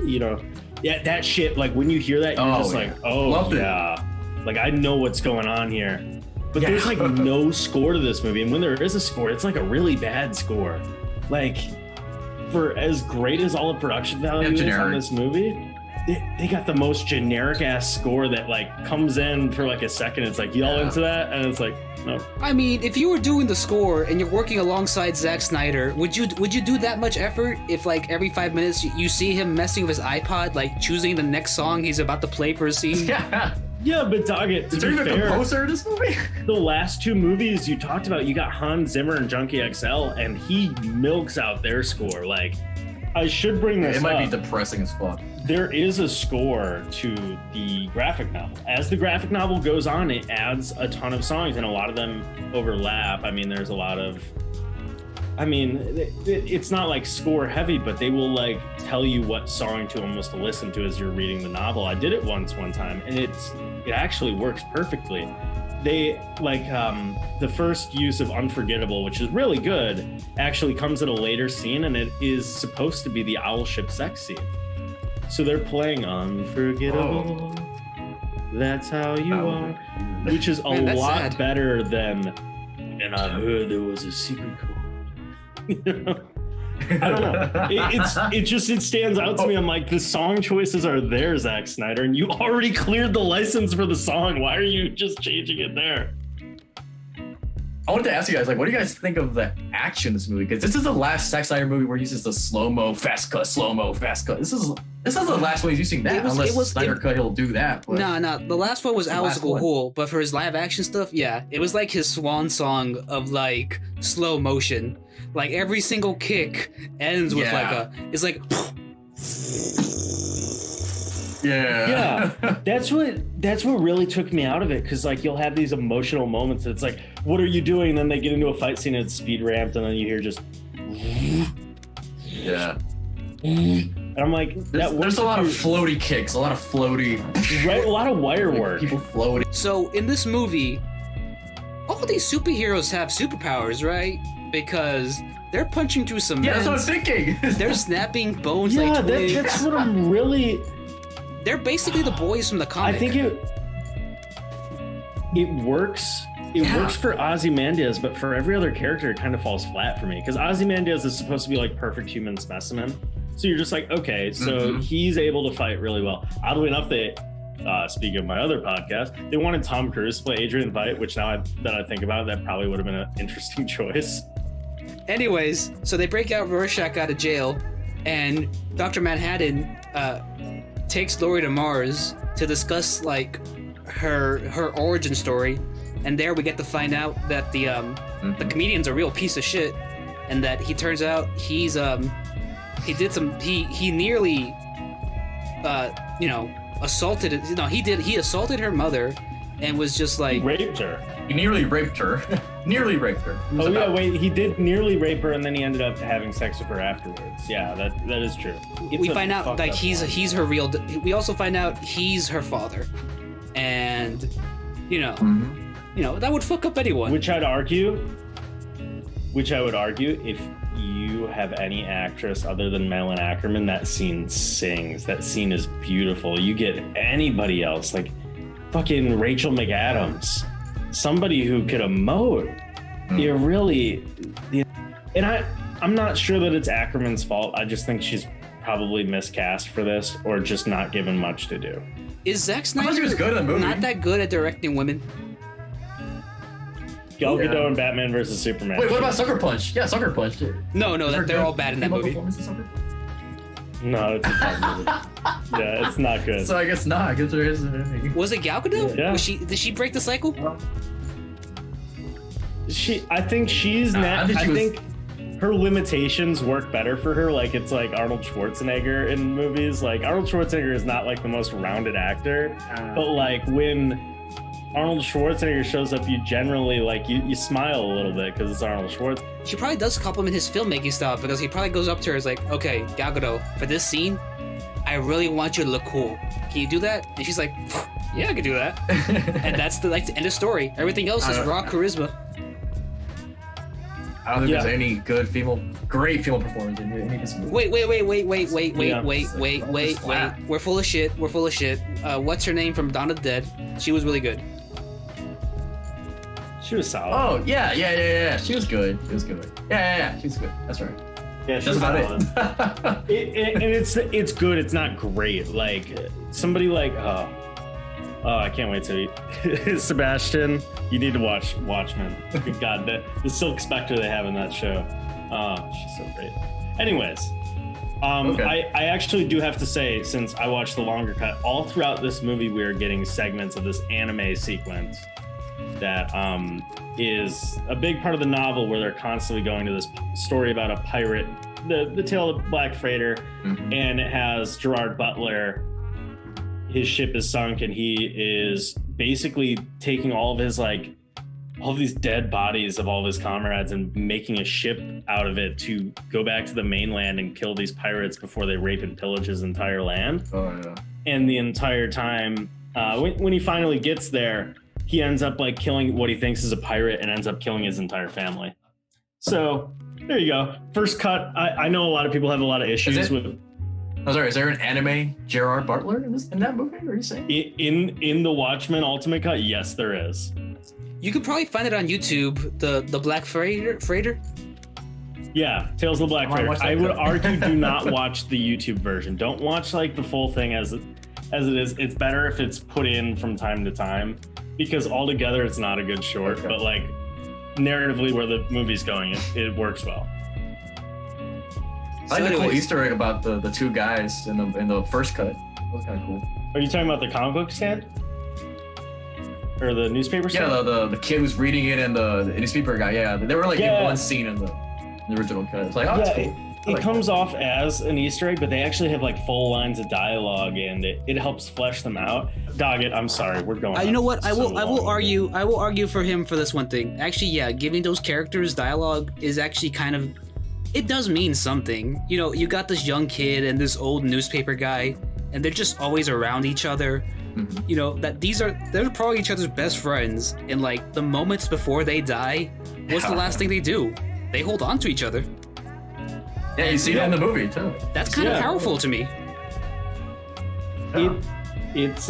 you know, yeah, that shit. Like when you hear that, you're just like, oh Loved yeah, like I know what's going on here. But there's like no score to this movie, and when there is a score, it's like a really bad score. Like, for as great as all the production value is on this movie, they got the most generic ass score that like comes in for like a second. It's like y'all into that, and it's like no. I mean, if you were doing the score and you're working alongside Zack Snyder, would you do that much effort if like every 5 minutes you see him messing with his iPod, like choosing the next song he's about to play for a scene? Yeah, but Doggett, is there even a composer in this movie? The last two movies you talked about, you got Hans Zimmer and Junkie XL, and he milks out their score. Like, I should bring this up. It might be depressing as fuck. There is a score to the graphic novel. As the graphic novel goes on, it adds a ton of songs, and a lot of them overlap. I mean, there's a lot of... I mean, it's not like score heavy, but they will like tell you what song to almost listen to as you're reading the novel. I did it one time, and it actually works perfectly. They like the first use of Unforgettable, which is really good, actually comes at a later scene, and it is supposed to be the owl ship sex scene. So they're playing Unforgettable. That's how you are, which is a lot better than. And I heard there was a secret chord. I don't know. It stands out to me. I'm like, the song choices are there, Zack Snyder, and you already cleared the license for the song. Why are you just changing it there? I wanted to ask you guys, like, what do you guys think of the action in this movie? Because this is the last Zack Snyder movie where he uses the slow-mo, fast cut, slow-mo, fast cut. This is the last one he's using that. Unless Snyder Cut, he'll do that. But no. The last one was Owl's Hole, but for his live action stuff, yeah, it was like his swan song of like slow motion. Like every single kick ends with it's like. Yeah, that's what really took me out of it, because like you'll have these emotional moments. It's like, what are you doing? And then they get into a fight scene and it's speed ramped, and then you hear just and I'm like, there's a lot of floaty kicks, a lot of floaty, right? A lot of wire work. People floating. So in this movie, all these superheroes have superpowers, right? Because they're punching through cement. Yeah, that's what I'm thinking. They're snapping bones like yeah, twigs. that's what I'm really. They're basically the boys from the comic. I think it works it works for Ozymandias, but for every other character, it kind of falls flat for me. Because Ozymandias is supposed to be like perfect human specimen. So you're just like, okay, so he's able to fight really well. Oddly enough, they, speaking of my other podcast, they wanted Tom Cruise to play Adrian Veidt, which now that I think about it, that probably would have been an interesting choice. Anyways, so they break out Rorschach out of jail, and Dr. Manhattan takes Lori to Mars to discuss like her origin story, and there we get to find out that the comedian's a real piece of shit, and that he turns out he nearly assaulted he assaulted her mother and was just like Raped her. He nearly raped her. Nearly raped her. Oh yeah, wait, he did nearly rape her, and then he ended up having sex with her afterwards. Yeah, that is true. We find out like he's her real. We also find out he's her father, and that would fuck up anyone. Which I would argue, if you have any actress other than Malin Ackerman, that scene sings. That scene is beautiful. You get anybody else, like fucking Rachel McAdams, somebody who could emote. You really, and I'm not sure that it's Ackerman's fault. I just think she's probably miscast for this, or just not given much to do. Is Zack Snyder he was good in the movie. Not that good at directing women? Gal Gadot and Batman versus Superman. Wait, what about Sucker Punch? Yeah, Sucker Punch. No, they're all bad in that movie. No, it's a bad movie. Yeah, it's not good. So I guess not. I guess there isn't. Was it Gal Gadot? Yeah. Did she break the cycle? I think she's not. I think her limitations work better for her. Like it's like Arnold Schwarzenegger in movies. Like Arnold Schwarzenegger is not like the most rounded actor, but like when Arnold Schwarzenegger shows up, you generally like you smile a little bit because it's Arnold Schwarzenegger. She probably does compliment his filmmaking style, because he probably goes up to her and is like, okay, Gal Gadot, for this scene, I really want you to look cool. Can you do that? And she's like, yeah, I can do that. And that's the end of story. Everything else is raw charisma. I don't think there's any great female performance in any of this movie. Wait. We're full of shit. What's her name from Dawn of the Dead? She was really good. She was solid. Oh, yeah. She was good. She was good. Yeah. She was good. That's right. Yeah, she's about it. And it's good. It's not great. Like somebody like I can't wait to eat. Sebastian, you need to watch Watchmen. Good God, the Silk Spectre they have in that show. She's so great. Anyways, okay. I actually do have to say, since I watched the longer cut, all throughout this movie we are getting segments of this anime sequence that is a big part of the novel, where they're constantly going to this story about a pirate, the Tale of the Black Freighter, and it has Gerard Butler. His ship is sunk, and he is basically taking all of these dead bodies of all of his comrades and making a ship out of it to go back to the mainland and kill these pirates before they rape and pillage his entire land. Oh yeah. And the entire time, when he finally gets there, he ends up like killing what he thinks is a pirate and ends up killing his entire family. So there you go. First cut. I know a lot of people have a lot of issues with. Oh, sorry. Is there an anime Gerard Butler in that movie? Are you saying? In the Watchmen Ultimate Cut, yes, there is. You could probably find it on YouTube. The Black Freighter. Yeah, Tales of the Black Freighter. I would argue do not watch the YouTube version. Don't watch like the full thing as it is. It's better if it's put in from time to time, because altogether it's not a good short. Okay. But like narratively, where the movie's going, it works well. I like the cool Easter egg about the two guys in the first cut. That was kind of cool. Are you talking about the comic book stand? Or the newspaper stand? Yeah, the kid who's reading it and the newspaper guy. Yeah, they were like in one scene in the original cut. It's like, oh, that's cool. It comes off as an Easter egg, but they actually have like full lines of dialogue, and it helps flesh them out. Doggett, I'm sorry, we're going. You know what? I will argue for him for this one thing. Actually, yeah, giving those characters dialogue is actually kind of. It does mean something. You know, you got this young kid and this old newspaper guy, and they're just always around each other. Mm-hmm. You know, that they're probably each other's best friends, and like the moments before they die, what's the last thing they do? They hold on to each other. Yeah, you see that in the movie too. That's kind of powerful to me. It's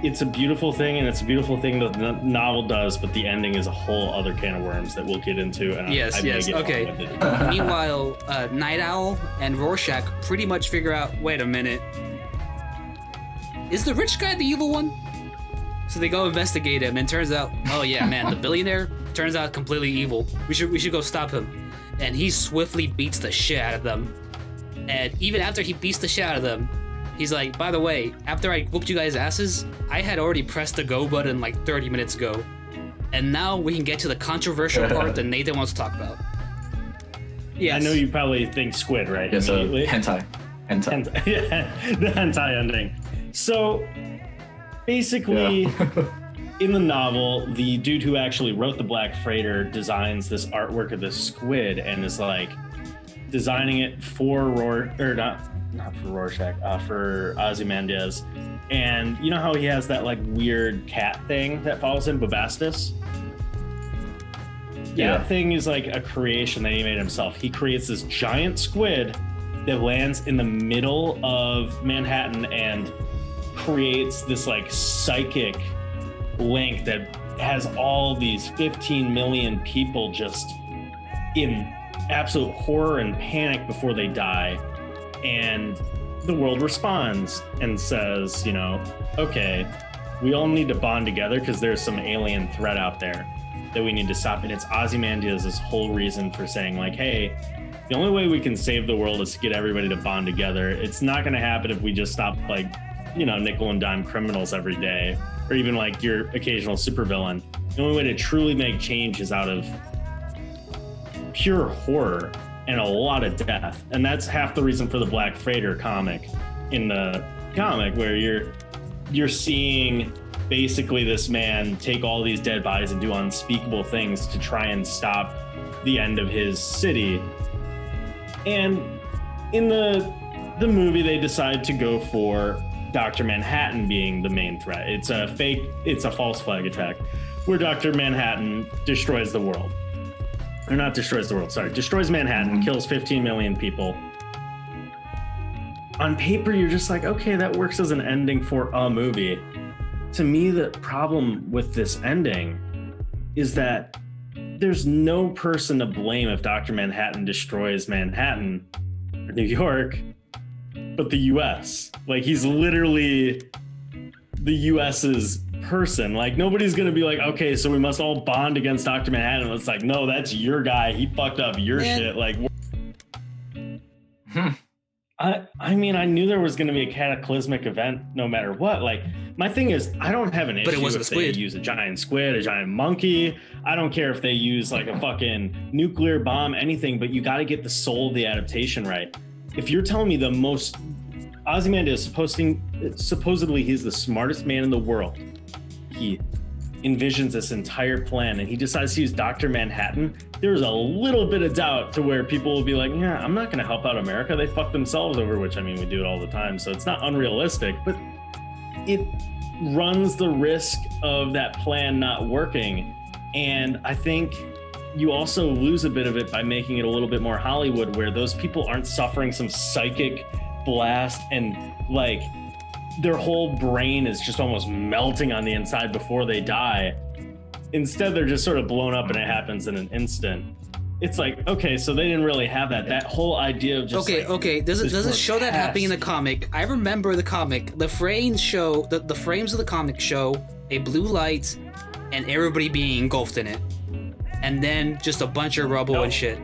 it's a beautiful thing, and it's a beautiful thing that the novel does, but the ending is a whole other can of worms that we'll get into. And Yes, okay. Meanwhile, Night Owl and Rorschach pretty much figure out, wait a minute, is the rich guy the evil one? So they go investigate him, and turns out, oh yeah, man, the billionaire turns out completely evil. We should go stop him. And he swiftly beats the shit out of them. And even after he beats the shit out of them, he's like, by the way, after I whooped you guys' asses, I had already pressed the go button like 30 minutes ago. And now we can get to the controversial part that Nathan wants to talk about. Yes. I know you probably think squid, right? Yeah, so hentai. Yeah, the hentai ending. So basically, in the novel, the dude who actually wrote the Black Freighter designs this artwork of this squid and is like designing it for not for Rorschach, for Ozymandias. And you know how he has that like weird cat thing that follows him, Bubastis? Yeah. That thing is like a creation that he made himself. He creates this giant squid that lands in the middle of Manhattan and creates this like psychic link that has all these 15 million people just in absolute horror and panic before they die. And the world responds and says, you know, okay, we all need to bond together because there's some alien threat out there that we need to stop. And it's Ozymandias' whole reason for saying like, hey, the only way we can save the world is to get everybody to bond together. It's not going to happen if we just stop like, you know, nickel and dime criminals every day, or even like your occasional supervillain. The only way to truly make change is out of pure horror and a lot of death. And that's half the reason for the Black Freighter comic. In the comic, where you're seeing basically this man take all these dead bodies and do unspeakable things to try and stop the end of his city. And in the movie, they decide to go for Dr. Manhattan being the main threat. It's a false flag attack where Dr. Manhattan destroys the world. Or not destroys the world, sorry. Destroys Manhattan, kills 15 million people. On paper, you're just like, okay, that works as an ending for a movie. To me, the problem with this ending is that there's no person to blame if Dr. Manhattan destroys Manhattan or New York, but the US. Like, he's literally the US's person. Like, nobody's gonna be like, okay, so we must all bond against Dr. Manhattan. It's like, no, that's your guy. He fucked up your shit. Like, I mean, I knew there was gonna be a cataclysmic event no matter what. Like, my thing is, I don't have an issue if they use a giant squid, a giant monkey. I don't care if they use like a fucking nuclear bomb, anything, but you gotta get the soul of the adaptation right. If you're telling me the most Ozymandias supposedly he's the smartest man in the world. He envisions this entire plan and he decides to use Dr. Manhattan. There's a little bit of doubt to where people will be like, yeah, I'm not going to help out America. They fuck themselves over, which I mean, we do it all the time. So it's not unrealistic, but it runs the risk of that plan not working. And I think you also lose a bit of it by making it a little bit more Hollywood, where those people aren't suffering some psychic blast and like their whole brain is just almost melting on the inside before they die. Instead, they're just sort of blown up and it happens in an instant. It's like, okay, so they didn't really have that. That whole idea of just okay. Does it show that happening in the comic? I remember the comic. The frames show the frames of the comic show a blue light and everybody being engulfed in it, and then just a bunch of rubble and shit.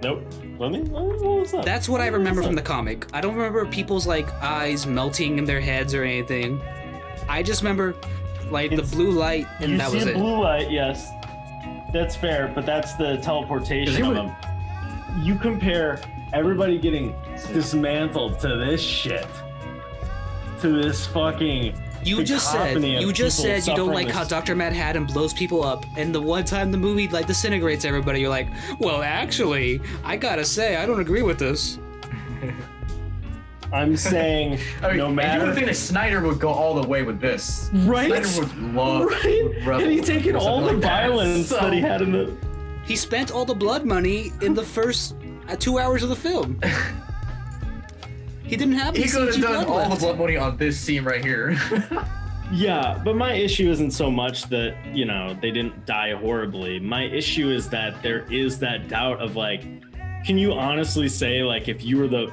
Nope. What was that? That's what I remember from the comic. I don't remember people's like eyes melting in their heads or anything. I just remember like the blue light, and that was it. Blue light, yes. That's fair, but that's the teleportation of them. You compare everybody getting dismantled to this shit, to this fucking. You just said you don't like how Dr. Manhattan blows people up, and the one time the movie like disintegrates everybody, you're like, well, actually, I gotta say, I don't agree with this. I'm saying, I mean, no matter. You would think that Snyder would go all the way with this, right? Snyder would love, right? And he's taking all the violence that he had in the. He spent all the blood money in the first 2 hours of the film. He didn't have. He could have CG done all the left. blood money on this scene right here. Yeah, but my issue isn't so much that, you know, they didn't die horribly. My issue is that there is that doubt of like, can you honestly say, like, if you were the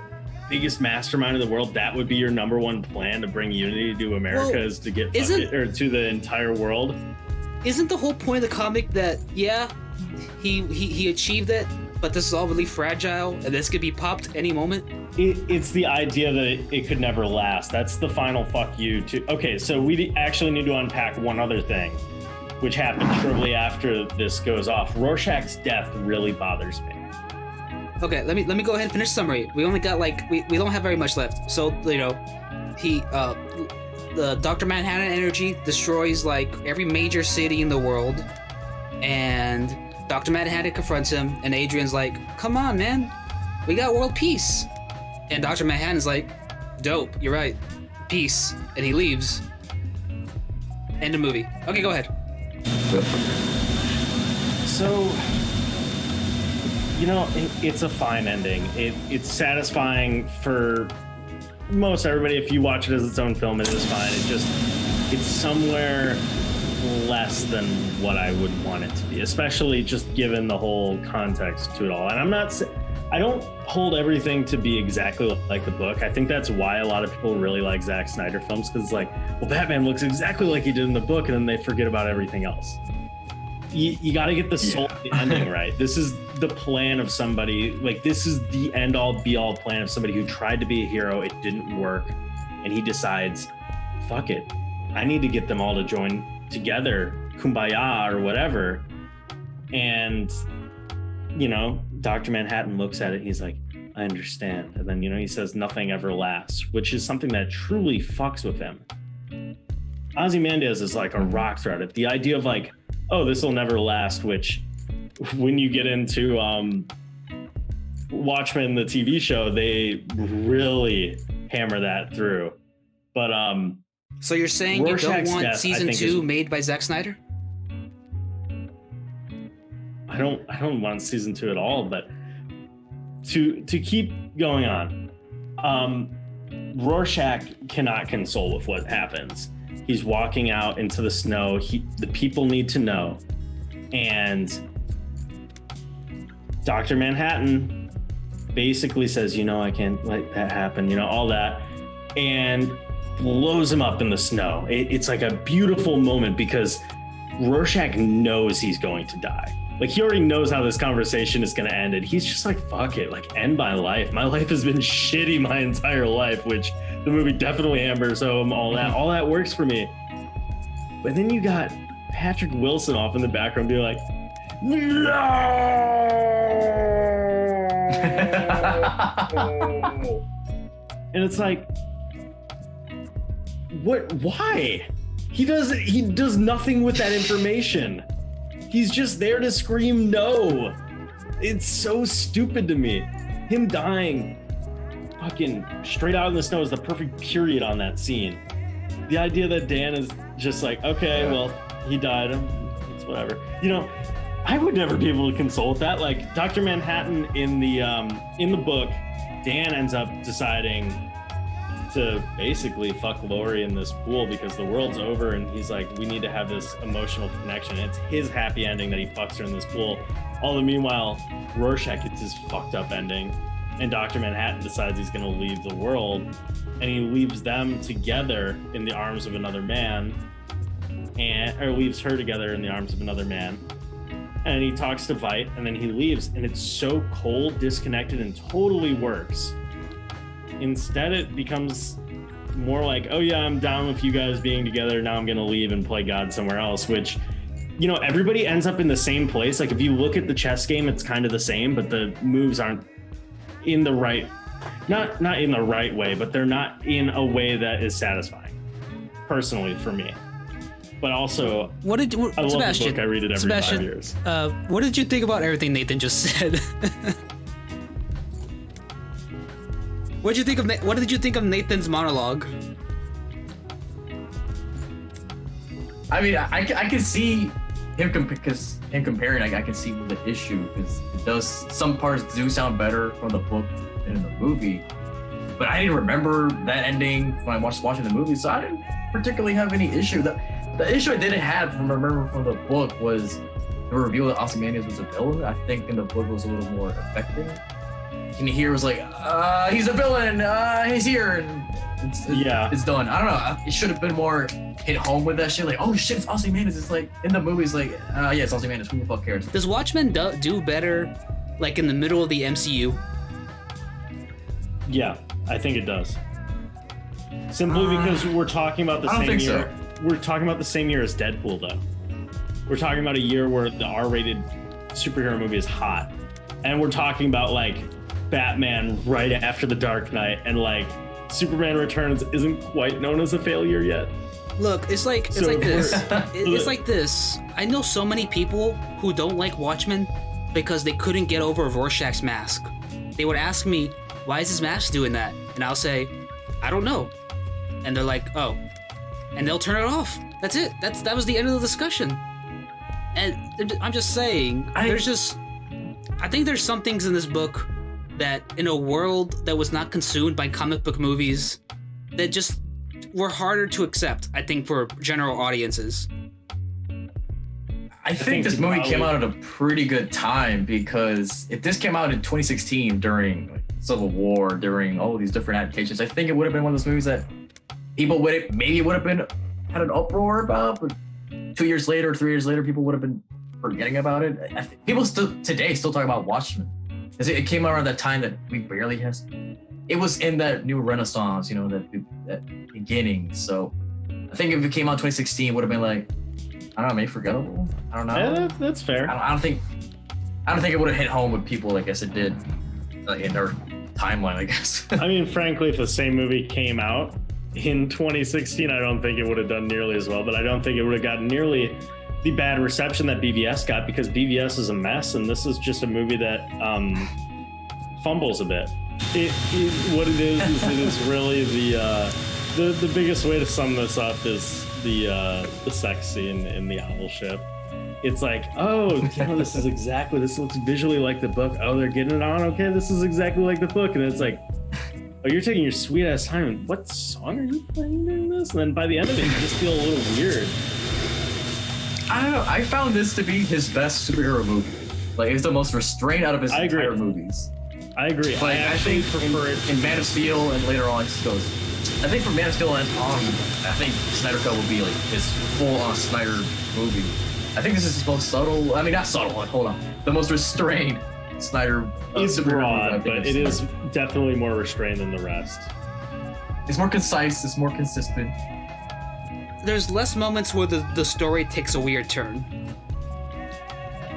biggest mastermind in the world, that would be your number one plan to bring unity to America, is to get or to the entire world? Isn't the whole point of the comic that, yeah, he achieved it, but this is all really fragile and this could be popped any moment? It's the idea that it could never last. That's the final fuck you to. Okay, so we actually need to unpack one other thing, which happened shortly after this goes off. Rorschach's death really bothers me. Okay, let me go ahead and finish summary. We only got like we don't have very much left. So, you know, the Dr. Manhattan energy destroys like every major city in the world, and Dr. Manhattan confronts him, and Adrian's like, "Come on, man, we got world peace." And Dr. Manhattan's like, "Dope, you're right, peace," and he leaves. End of movie. Okay, go ahead. So, you know, it's a fine ending. It's satisfying for most everybody. If you watch it as its own film, it is fine. It's somewhere less than what I would want it to be, especially just given the whole context to it all. And I don't hold everything to be exactly like the book. I think that's why a lot of people really like Zack Snyder films, because it's like, well, Batman looks exactly like he did in the book, and then they forget about everything else. You got to get the soul of the ending right. This is the plan of somebody, like, this is the end-all be-all plan of somebody who tried to be a hero, it didn't work, and he decides, fuck it, I need to get them all to join together, kumbaya or whatever. And, you know, Dr. Manhattan looks at it, he's like, I understand. And then, you know, he says nothing ever lasts, which is something that truly fucks with him. Ozymandias is like a rock throughout it. The idea of like, oh, this will never last, which when you get into Watchmen, the TV show, they really hammer that through. But so you're saying Rorschach's you don't want death, season 2 made by Zack Snyder? I don't want season 2 at all, but to keep going on, Rorschach cannot console with what happens. He's walking out into the snow. The people need to know. And Dr. Manhattan basically says, you know, I can't let that happen, you know, all that, and blows him up in the snow. It's like a beautiful moment because Rorschach knows he's going to die. Like, he already knows how this conversation is going to end, and he's just like, fuck it, like, end my life. My life has been shitty my entire life, which the movie definitely hammers home. All that works for me. But then you got Patrick Wilson off in the background being like, no! And it's like, what? Why? He does nothing with that information. He's just there to scream no. It's so stupid to me. Him dying fucking straight out in the snow is the perfect period on that scene. The idea that Dan is just like, okay, well, he died. It's whatever. You know, I would never be able to console with that. Like, Dr. Manhattan in the book, Dan ends up deciding to basically fuck Lori in this pool because the world's over, and he's like, we need to have this emotional connection. It's his happy ending that he fucks her in this pool. All the meanwhile, Rorschach gets his fucked up ending, and Dr. Manhattan decides he's going to leave the world, and he leaves them together in the arms of another man, or leaves her together in the arms of another man. And he talks to Veidt, and then he leaves, and it's so cold, disconnected, and totally works. Instead, it becomes more like, oh yeah, I'm down with you guys being together. Now I'm going to leave and play God somewhere else, which, you know, everybody ends up in the same place. Like, if you look at the chess game, it's kind of the same, but the moves aren't in the right, not in the right way, but they're not in a way that is satisfying, personally, for me. But also, I love the book. I read it every 5 years. What did you think about everything Nathan just said? What did you think of Nathan's monologue? I mean, I can see him comparing. I can see the issue because some parts do sound better from the book than in the movie. but I didn't remember that ending when I was watching the movie, so I didn't particularly have any issue. The issue I didn't have remember from the book was the reveal that Ozymandias was a villain. I think in the book it was a little more affecting. And here was like, he's a villain, he's here, and it's done. I don't know. It should have been more hit home with that shit. Like, oh shit, it's Ozymandias. It's like in the movies, like, yeah, it's Ozymandias. Who the fuck cares? Does Watchmen do better, like in the middle of the MCU? Yeah, I think it does. Simply because we're talking about the same year. So. We're talking about the same year as Deadpool, though. We're talking about a year where the R-rated superhero movie is hot, and we're talking about like Batman right after The Dark Knight, and like Superman Returns isn't quite known as a failure yet. Look, it's like this. It's like this. I know so many people who don't like Watchmen because they couldn't get over Rorschach's mask. They would ask me, "Why is his mask doing that?" And I'll say, "I don't know." And they're like, "Oh," and they'll turn it off. That's it. That was the end of the discussion. And I'm just saying, I think there's some things in this book that, in a world that was not consumed by comic book movies, that just were harder to accept, I think, for general audiences. I think this movie came out at a pretty good time, because if this came out in 2016 during like, Civil War, during all of these different adaptations, I think it would have been one of those movies that people would have been had an uproar about, but 2 years later, 3 years later, people would have been forgetting about it. People today still talk about Watchmen. It came out around that time that we barely had. It was in that new renaissance, you know, that beginning. So I think if it came out in 2016, it would have been like, I don't know, maybe forgettable. I don't know. Yeah, that's fair. I don't think it would have hit home with people. I guess it did in their timeline, I guess. I mean, frankly, if the same movie came out in 2016, I don't think it would have done nearly as well, but I don't think it would have gotten nearly the bad reception that BVS got, because BVS is a mess, and this is just a movie that fumbles a bit. What it is really the biggest way to sum this up is the sex scene in the owl ship. It's like, oh, this looks visually like the book. Oh, they're getting it on. Okay, this is exactly like the book. And it's like, oh, you're taking your sweet ass time. And what song are you playing during this? And then by the end of it, you just feel a little weird. I don't know. I found this to be his best superhero movie. Like, it's the most restrained out of his entire movies. I agree. Like, I think prefer it in Man of Steel, and later on it goes. I think from Man of Steel and on, I think Snyder Cut will be like his full-on Snyder movie. I think this is his most subtle. I mean, not subtle. Hold on. The most restrained Snyder. It's broad, but it is definitely more restrained than the rest. It's more concise. It's more consistent. There's less moments where the story takes a weird turn.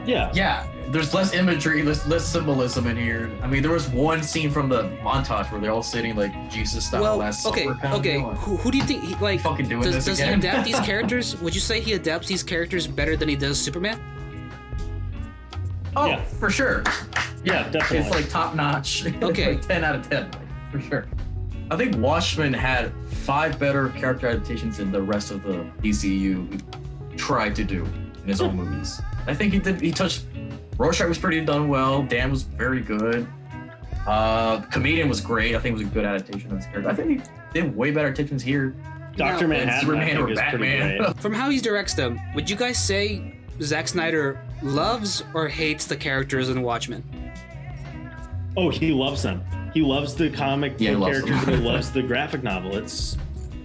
Yeah. Yeah. There's less imagery, less symbolism in here. I mean, there was one scene from the montage where they're all sitting like Jesus style Last Supper. Okay. Who do you think fucking doing this does again? he adapt these characters? Would you say he adapts these characters better than he does Superman? Oh, yeah. For sure. Yeah, definitely. It's like top notch. Okay. Like 10 out of 10, like, for sure. I think Watchmen had 5 better character adaptations than the rest of the DCU tried to do in his own movies. I think he touched. Rorschach was pretty done well. Dan was very good. Comedian was great. I think it was a good adaptation of his character. I think he did way better adaptations here. Dr. Manhattan, Superman or Batman. From how he directs them, would you guys say Zack Snyder loves or hates the characters in Watchmen? Oh, he loves them. He loves the comic characters, and he loves the graphic novel. It's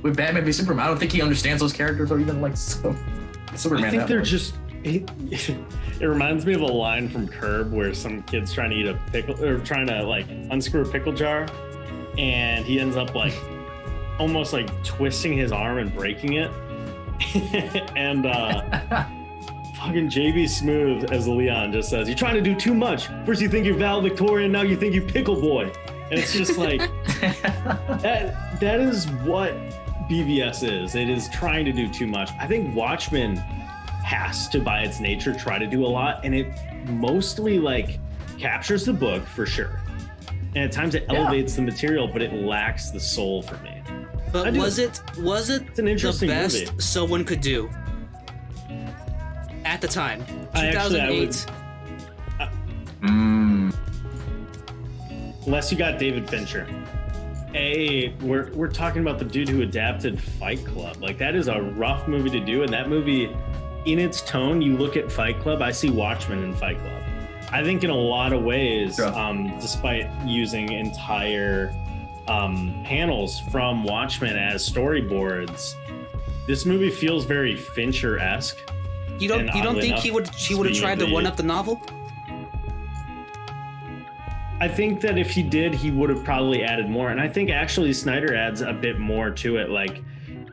with Batman v Superman. I don't think he understands those characters or even like Superman. I think they're just. It reminds me of a line from Curb where some kid's trying to eat a pickle, or trying to like unscrew a pickle jar, and he ends up like almost like twisting his arm and breaking it. And fucking JB Smooth as Leon just says, "You're trying to do too much. First you think you're valedictorian, now you think you're pickle boy." And it's just like that is what BVS is. It is trying to do too much. I think Watchmen has to, by its nature, try to do a lot, and it mostly like captures the book for sure, and at times it elevates the material, but it lacks the soul for me. But was it an interesting the best movie someone could do at the time? 2008. Unless you got David Fincher. we're talking about the dude who adapted Fight Club. Like, that is a rough movie to do, and that movie, in its tone, you look at Fight Club, I see Watchmen in Fight Club. I think in a lot of ways, despite using entire panels from Watchmen as storyboards, this movie feels very Fincher-esque. You don't think he would have tried to one up the novel? I think that if he did, he would have probably added more. And I think actually Snyder adds a bit more to it. Like,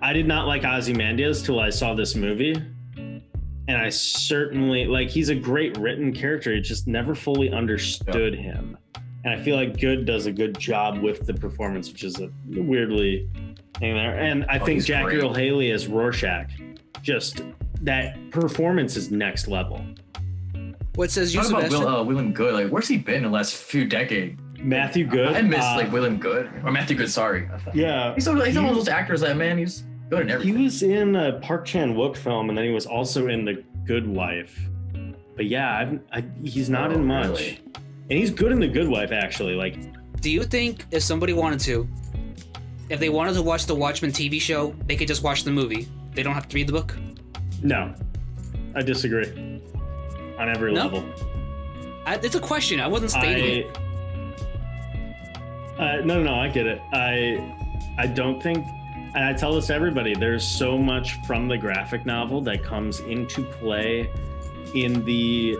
I did not like Ozymandias till I saw this movie. And I certainly, like, he's a great written character. I just never fully understood him. And I feel like Good does a good job with the performance, which is a weirdly thing there. And I think Jackie Earle Haley as Rorschach, just that performance is next level. What says you, Sebastian? About William Good? Like, where's he been in the last few decades? Matthew Good. I miss like William Good or Matthew Good. Sorry. Yeah, he's one of those actors that, man, he's good in everything. He was in a Park Chan-wook film, and then he was also in The Good Wife. But yeah, he's not in much. Really? And he's good in The Good Wife, actually. Like, do you think if somebody wanted to, if they wanted to watch the Watchmen TV show, they could just watch the movie? They don't have to read the book? No, I disagree. On every level. It's a question. I wasn't stating it. No, I get it. I don't think, and I tell this to everybody, there's so much from the graphic novel that comes into play in the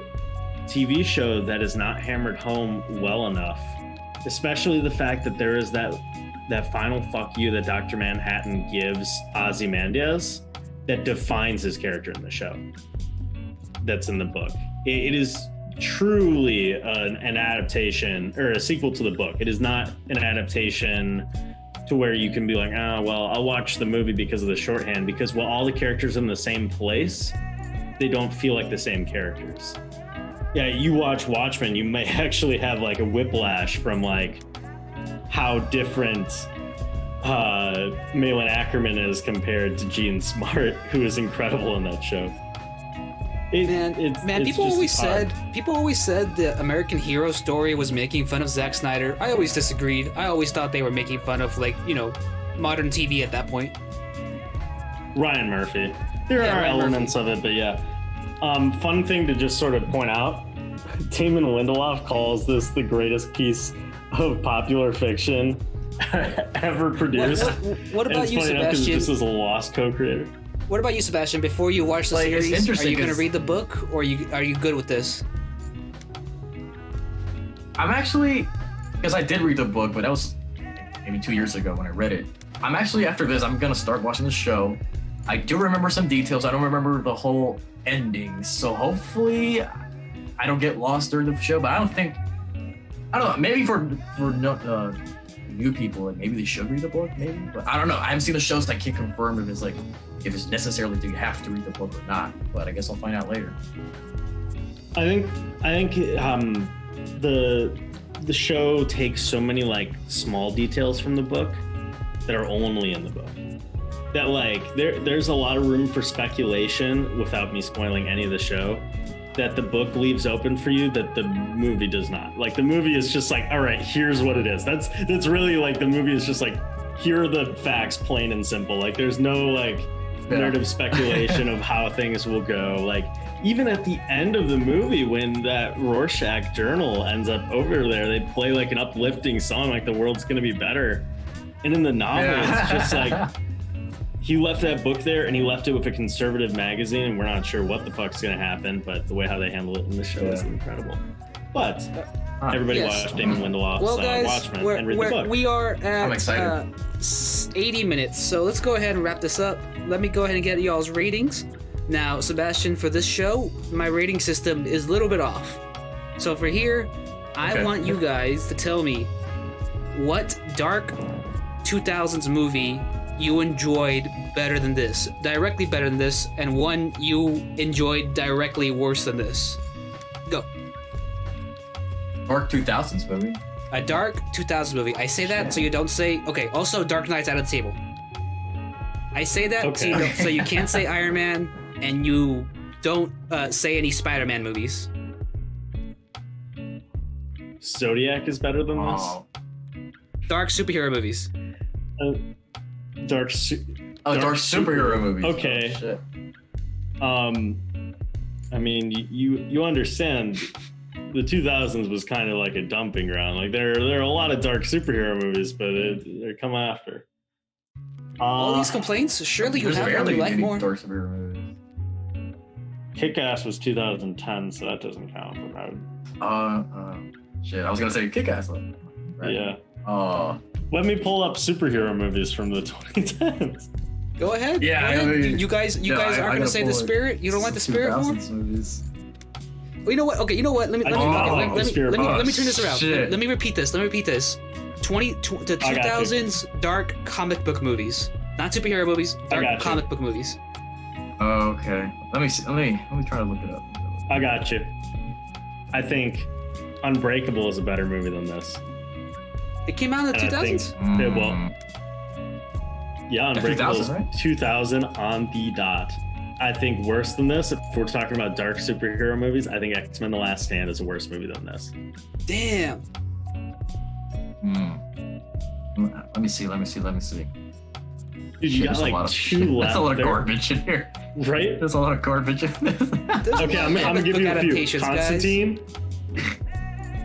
TV show that is not hammered home well enough. Especially the fact that there is that final fuck you that Dr. Manhattan gives Ozymandias that defines his character in the show. That's in the book. It is truly an adaptation or a sequel to the book. It is not an adaptation to where you can be like, oh, well, I'll watch the movie because of the shorthand, because while all the characters are in the same place, they don't feel like the same characters. Yeah, you watch Watchmen, you may actually have like a whiplash from like how different Malin Ackerman is compared to Gene Smart, who is incredible in that show. People always said the American Hero story was making fun of Zack Snyder. I always disagreed. I always thought they were making fun of, like, modern TV at that point. Ryan Murphy. There are elements of it, but yeah. Fun thing to just sort of point out, Damon Lindelof calls this the greatest piece of popular fiction ever produced. What about you, Sebastian? This is a lost co-creator. What about you, Sebastian? Before you watch the series, are you going to read the book, or are you good with this? I'm actually, because I did read the book, but that was maybe 2 years ago when I read it. I'm actually, after this, I'm going to start watching the show. I do remember some details. I don't remember the whole ending. So hopefully I don't get lost during the show, but I don't know, maybe for new people, like maybe they should read the book, maybe, but I don't know. I haven't seen the show, so I can't confirm if it's necessarily do you have to read the book or not, but I guess I'll find out later. I think the show takes so many like small details from the book that are only in the book, that like there's a lot of room for speculation without me spoiling any of the show, that the book leaves open for you that the movie does not. Like, the movie is just like, all right, here's what it is. That's really like, the movie is just like, here are the facts, plain and simple. Like, there's no like narrative speculation of how things will go. Like, even at the end of the movie, when that Rorschach journal ends up over there, they play like an uplifting song, like the world's gonna be better. And in the novel, it's just like, he left that book there, and he left it with a conservative magazine, and we're not sure what the fuck's going to happen, but the way how they handle it in the show is incredible. But everybody watch Damon Lindelof's Watchmen and read the book. We are I'm at excited. 80 minutes, so let's go ahead and wrap this up. Let me go ahead and get y'all's ratings. Now, Sebastian, for this show, my rating system is a little bit off. So for here, I want you guys to tell me what dark 2000s movie you enjoyed better than this, directly better than this, and one you enjoyed directly worse than this. Go. Dark 2000s movie. A dark 2000s movie. I say that so you don't say. Okay. Also, Dark Knight's out of the table. I say that so you can't say Iron Man, and you don't say any Spider-Man movies. Zodiac is better than this. Dark superhero movies. Dark superhero movies. Okay. Oh, shit. I mean, you understand the 2000s was kind of like a dumping ground. Like there are a lot of dark superhero movies, but they're coming after. All these complaints. Surely you have one you like more. Dark superhero movies. Kick-Ass was 2010, so that doesn't count. But shit. I was gonna say Kick-Ass. Right? Yeah. Let me pull up superhero movies from the 2010s. Go ahead. Yeah. Go ahead. You guys aren't gonna say the Spirit. You don't like the Spirit more. Movies. Well, you know what? Okay, you know what? Let me turn this around. Shit. Let me repeat this. The 2000s dark comic book movies, not superhero movies. Dark comic book movies. Oh, okay. Let me see. Let me try to look it up. I got you. I think Unbreakable is a better movie than this. It came out in the 2000s. Yeah, Unbreakable 2000, right? 2000 on the dot. I think worse than this. If we're talking about dark superhero movies, I think X-Men: The Last Stand is a worse movie than this. Damn. Let me see. Dude, you got like two left. That's a lot of garbage in here. Right? There's a lot of garbage in this. Okay, I'm gonna give you a few.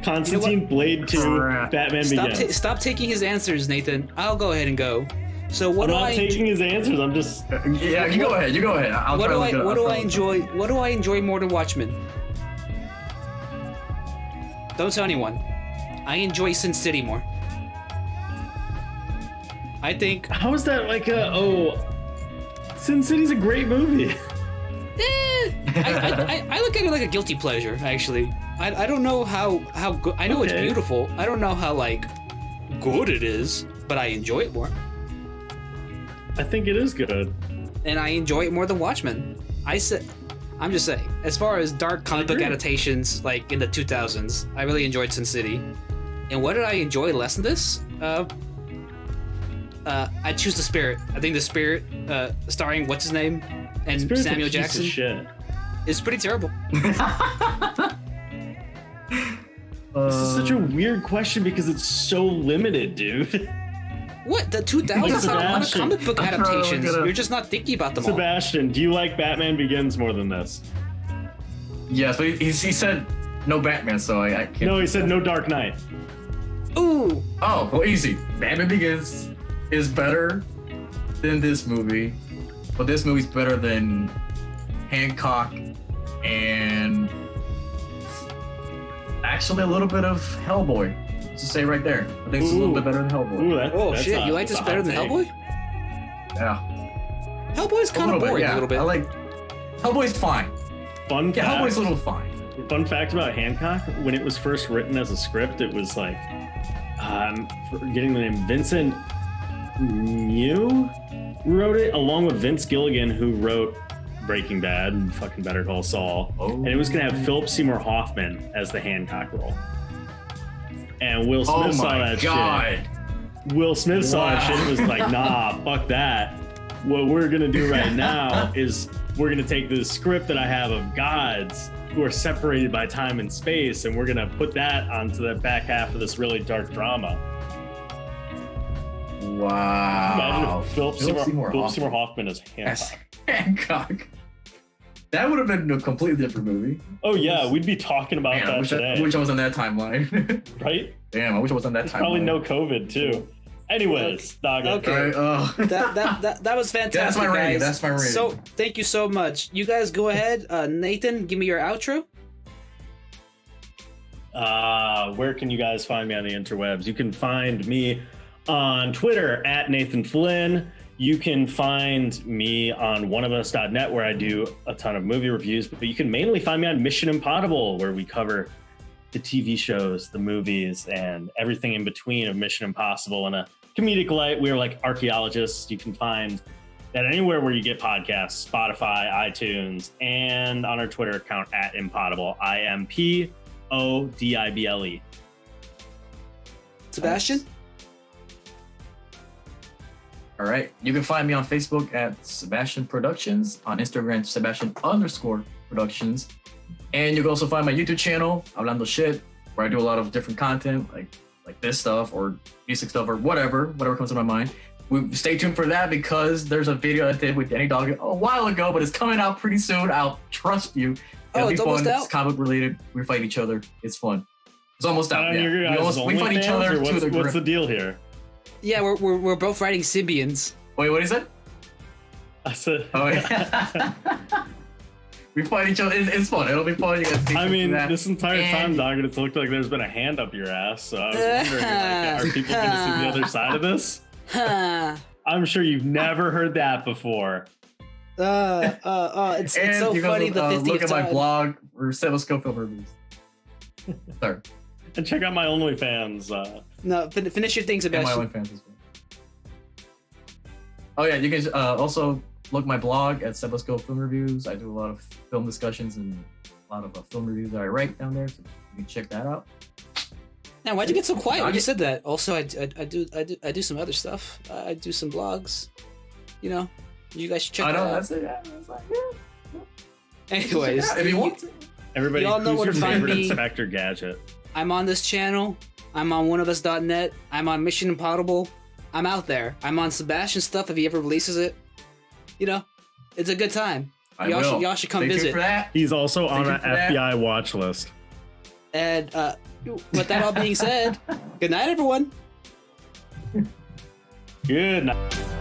Constantine, Blade 2, Batman Begins. Stop taking his answers, Nathan. I'll go ahead and go. So what I'm not taking his answers. I'm just. Yeah, you go ahead. What do I enjoy more than Watchmen? Don't tell anyone. I enjoy Sin City more. I think. How is that like Sin City's a great movie. I look at it like a guilty pleasure, actually. I don't know how good. I know it's beautiful. I don't know how like good it is, but I enjoy it more. I think it is good. And I enjoy it more than Watchmen. I'm just saying, as far as dark comic book adaptations, like in the 2000s, I really enjoyed Sin City. And what did I enjoy less than this? I choose The Spirit. I think The Spirit, starring what's his name, and Spirit's Samuel a piece Jackson, of shit. is pretty terrible. This is such a weird question because it's so limited, dude. What? The 2000s had a lot of comic book adaptations. You're just not thinking about them all. Sebastian, do you like Batman Begins more than this? Yes, but he said no Batman, so I can't. No, he said no Dark Knight. Ooh. Oh, well, easy. Batman Begins is better than this movie, but this movie's better than Hancock and actually a little bit of Hellboy. To say right there, I think it's a little bit better than Hellboy. Ooh, that's shit! You like this better than Hellboy? Yeah. Hellboy's kind of boring a little bit. I like Hellboy's fine. Fun fact. Yeah, Hellboy's a little fine. Fun fact about Hancock: when it was first written as a script, it was like, forgetting the name, Vincent Mew wrote it along with Vince Gilligan, who wrote Breaking Bad and fucking Better Call Saul, and it was gonna have Philip Seymour Hoffman as the Hancock role. And Will Smith saw that shit. Will Smith saw that shit and was like, nah, fuck that. What we're going to do right now is we're going to take this script that I have of gods who are separated by time and space, and we're going to put that onto the back half of this really dark drama. Wow. Imagine if Philip Seymour Hoffman is Hancock. That would have been a completely different movie. Oh yeah, we'd be talking about that today. I wish I was on that timeline. Right? Damn, I wish I was on that timeline. Probably no COVID too. Anyways, Daga. Okay. That was fantastic. That's my rating. Guys. That's my rating. So thank you so much. You guys go ahead. Nathan, give me your outro. Where can you guys find me on the interwebs? You can find me on Twitter at Nathan Flynn. You can find me on oneofus.net where I do a ton of movie reviews, but you can mainly find me on Mission Impodible where we cover the TV shows, the movies, and everything in between of Mission Impossible in a comedic light. We're like archaeologists. You can find that anywhere where you get podcasts, Spotify, iTunes, and on our Twitter account at Impodible, IMPODIBLE. Sebastian? All right. You can find me on Facebook at Sebastian Productions, on Instagram, Sebastian_Productions. And you can also find my YouTube channel, Hablano Shet, where I do a lot of different content, like like this stuff or music stuff or whatever comes to my mind. Stay tuned for that because there's a video I did with Danny Dog a while ago, but it's coming out pretty soon. I'll trust you. It'll be fun. It's comic related. We fight each other. It's fun. It's almost out. Yeah. We fight each other to the grip. What's the deal here? Yeah, we're both writing Sybians. Wait, what is it? I said. Oh yeah. We fight each other. It's fun. It'll be fun. You guys I mean, this entire time, Dog, it's looked like there's been a hand up your ass. So I was wondering, like, are people going to see the other side of this? I'm sure you've never heard that before. It's so funny. The 50th look at my time. blog or Cinemascope Film Reviews. Sorry. And check out my OnlyFans. No, finish your things, Sebastian. My OnlyFans as well. Oh yeah, you can also look my blog at Cinemascope Film Reviews. I do a lot of film discussions and a lot of film reviews that I write down there, so you can check that out. Now, why'd you get so quiet when you said that? Also, I do some other stuff. I do some blogs. You know, you guys should check that out. That's it. Yeah, it's like, yeah. Anyways, if you want to. Everybody, y'all know who's where your to find favorite me. Inspector Gadget? I'm on this channel. I'm on oneofus.net. I'm on Mission Impodible. I'm out there. I'm on Sebastian's stuff if he ever releases it. You know, it's a good time. Y'all should come visit. He's also on an FBI watch list. And with that all being said, good night, everyone. Good night.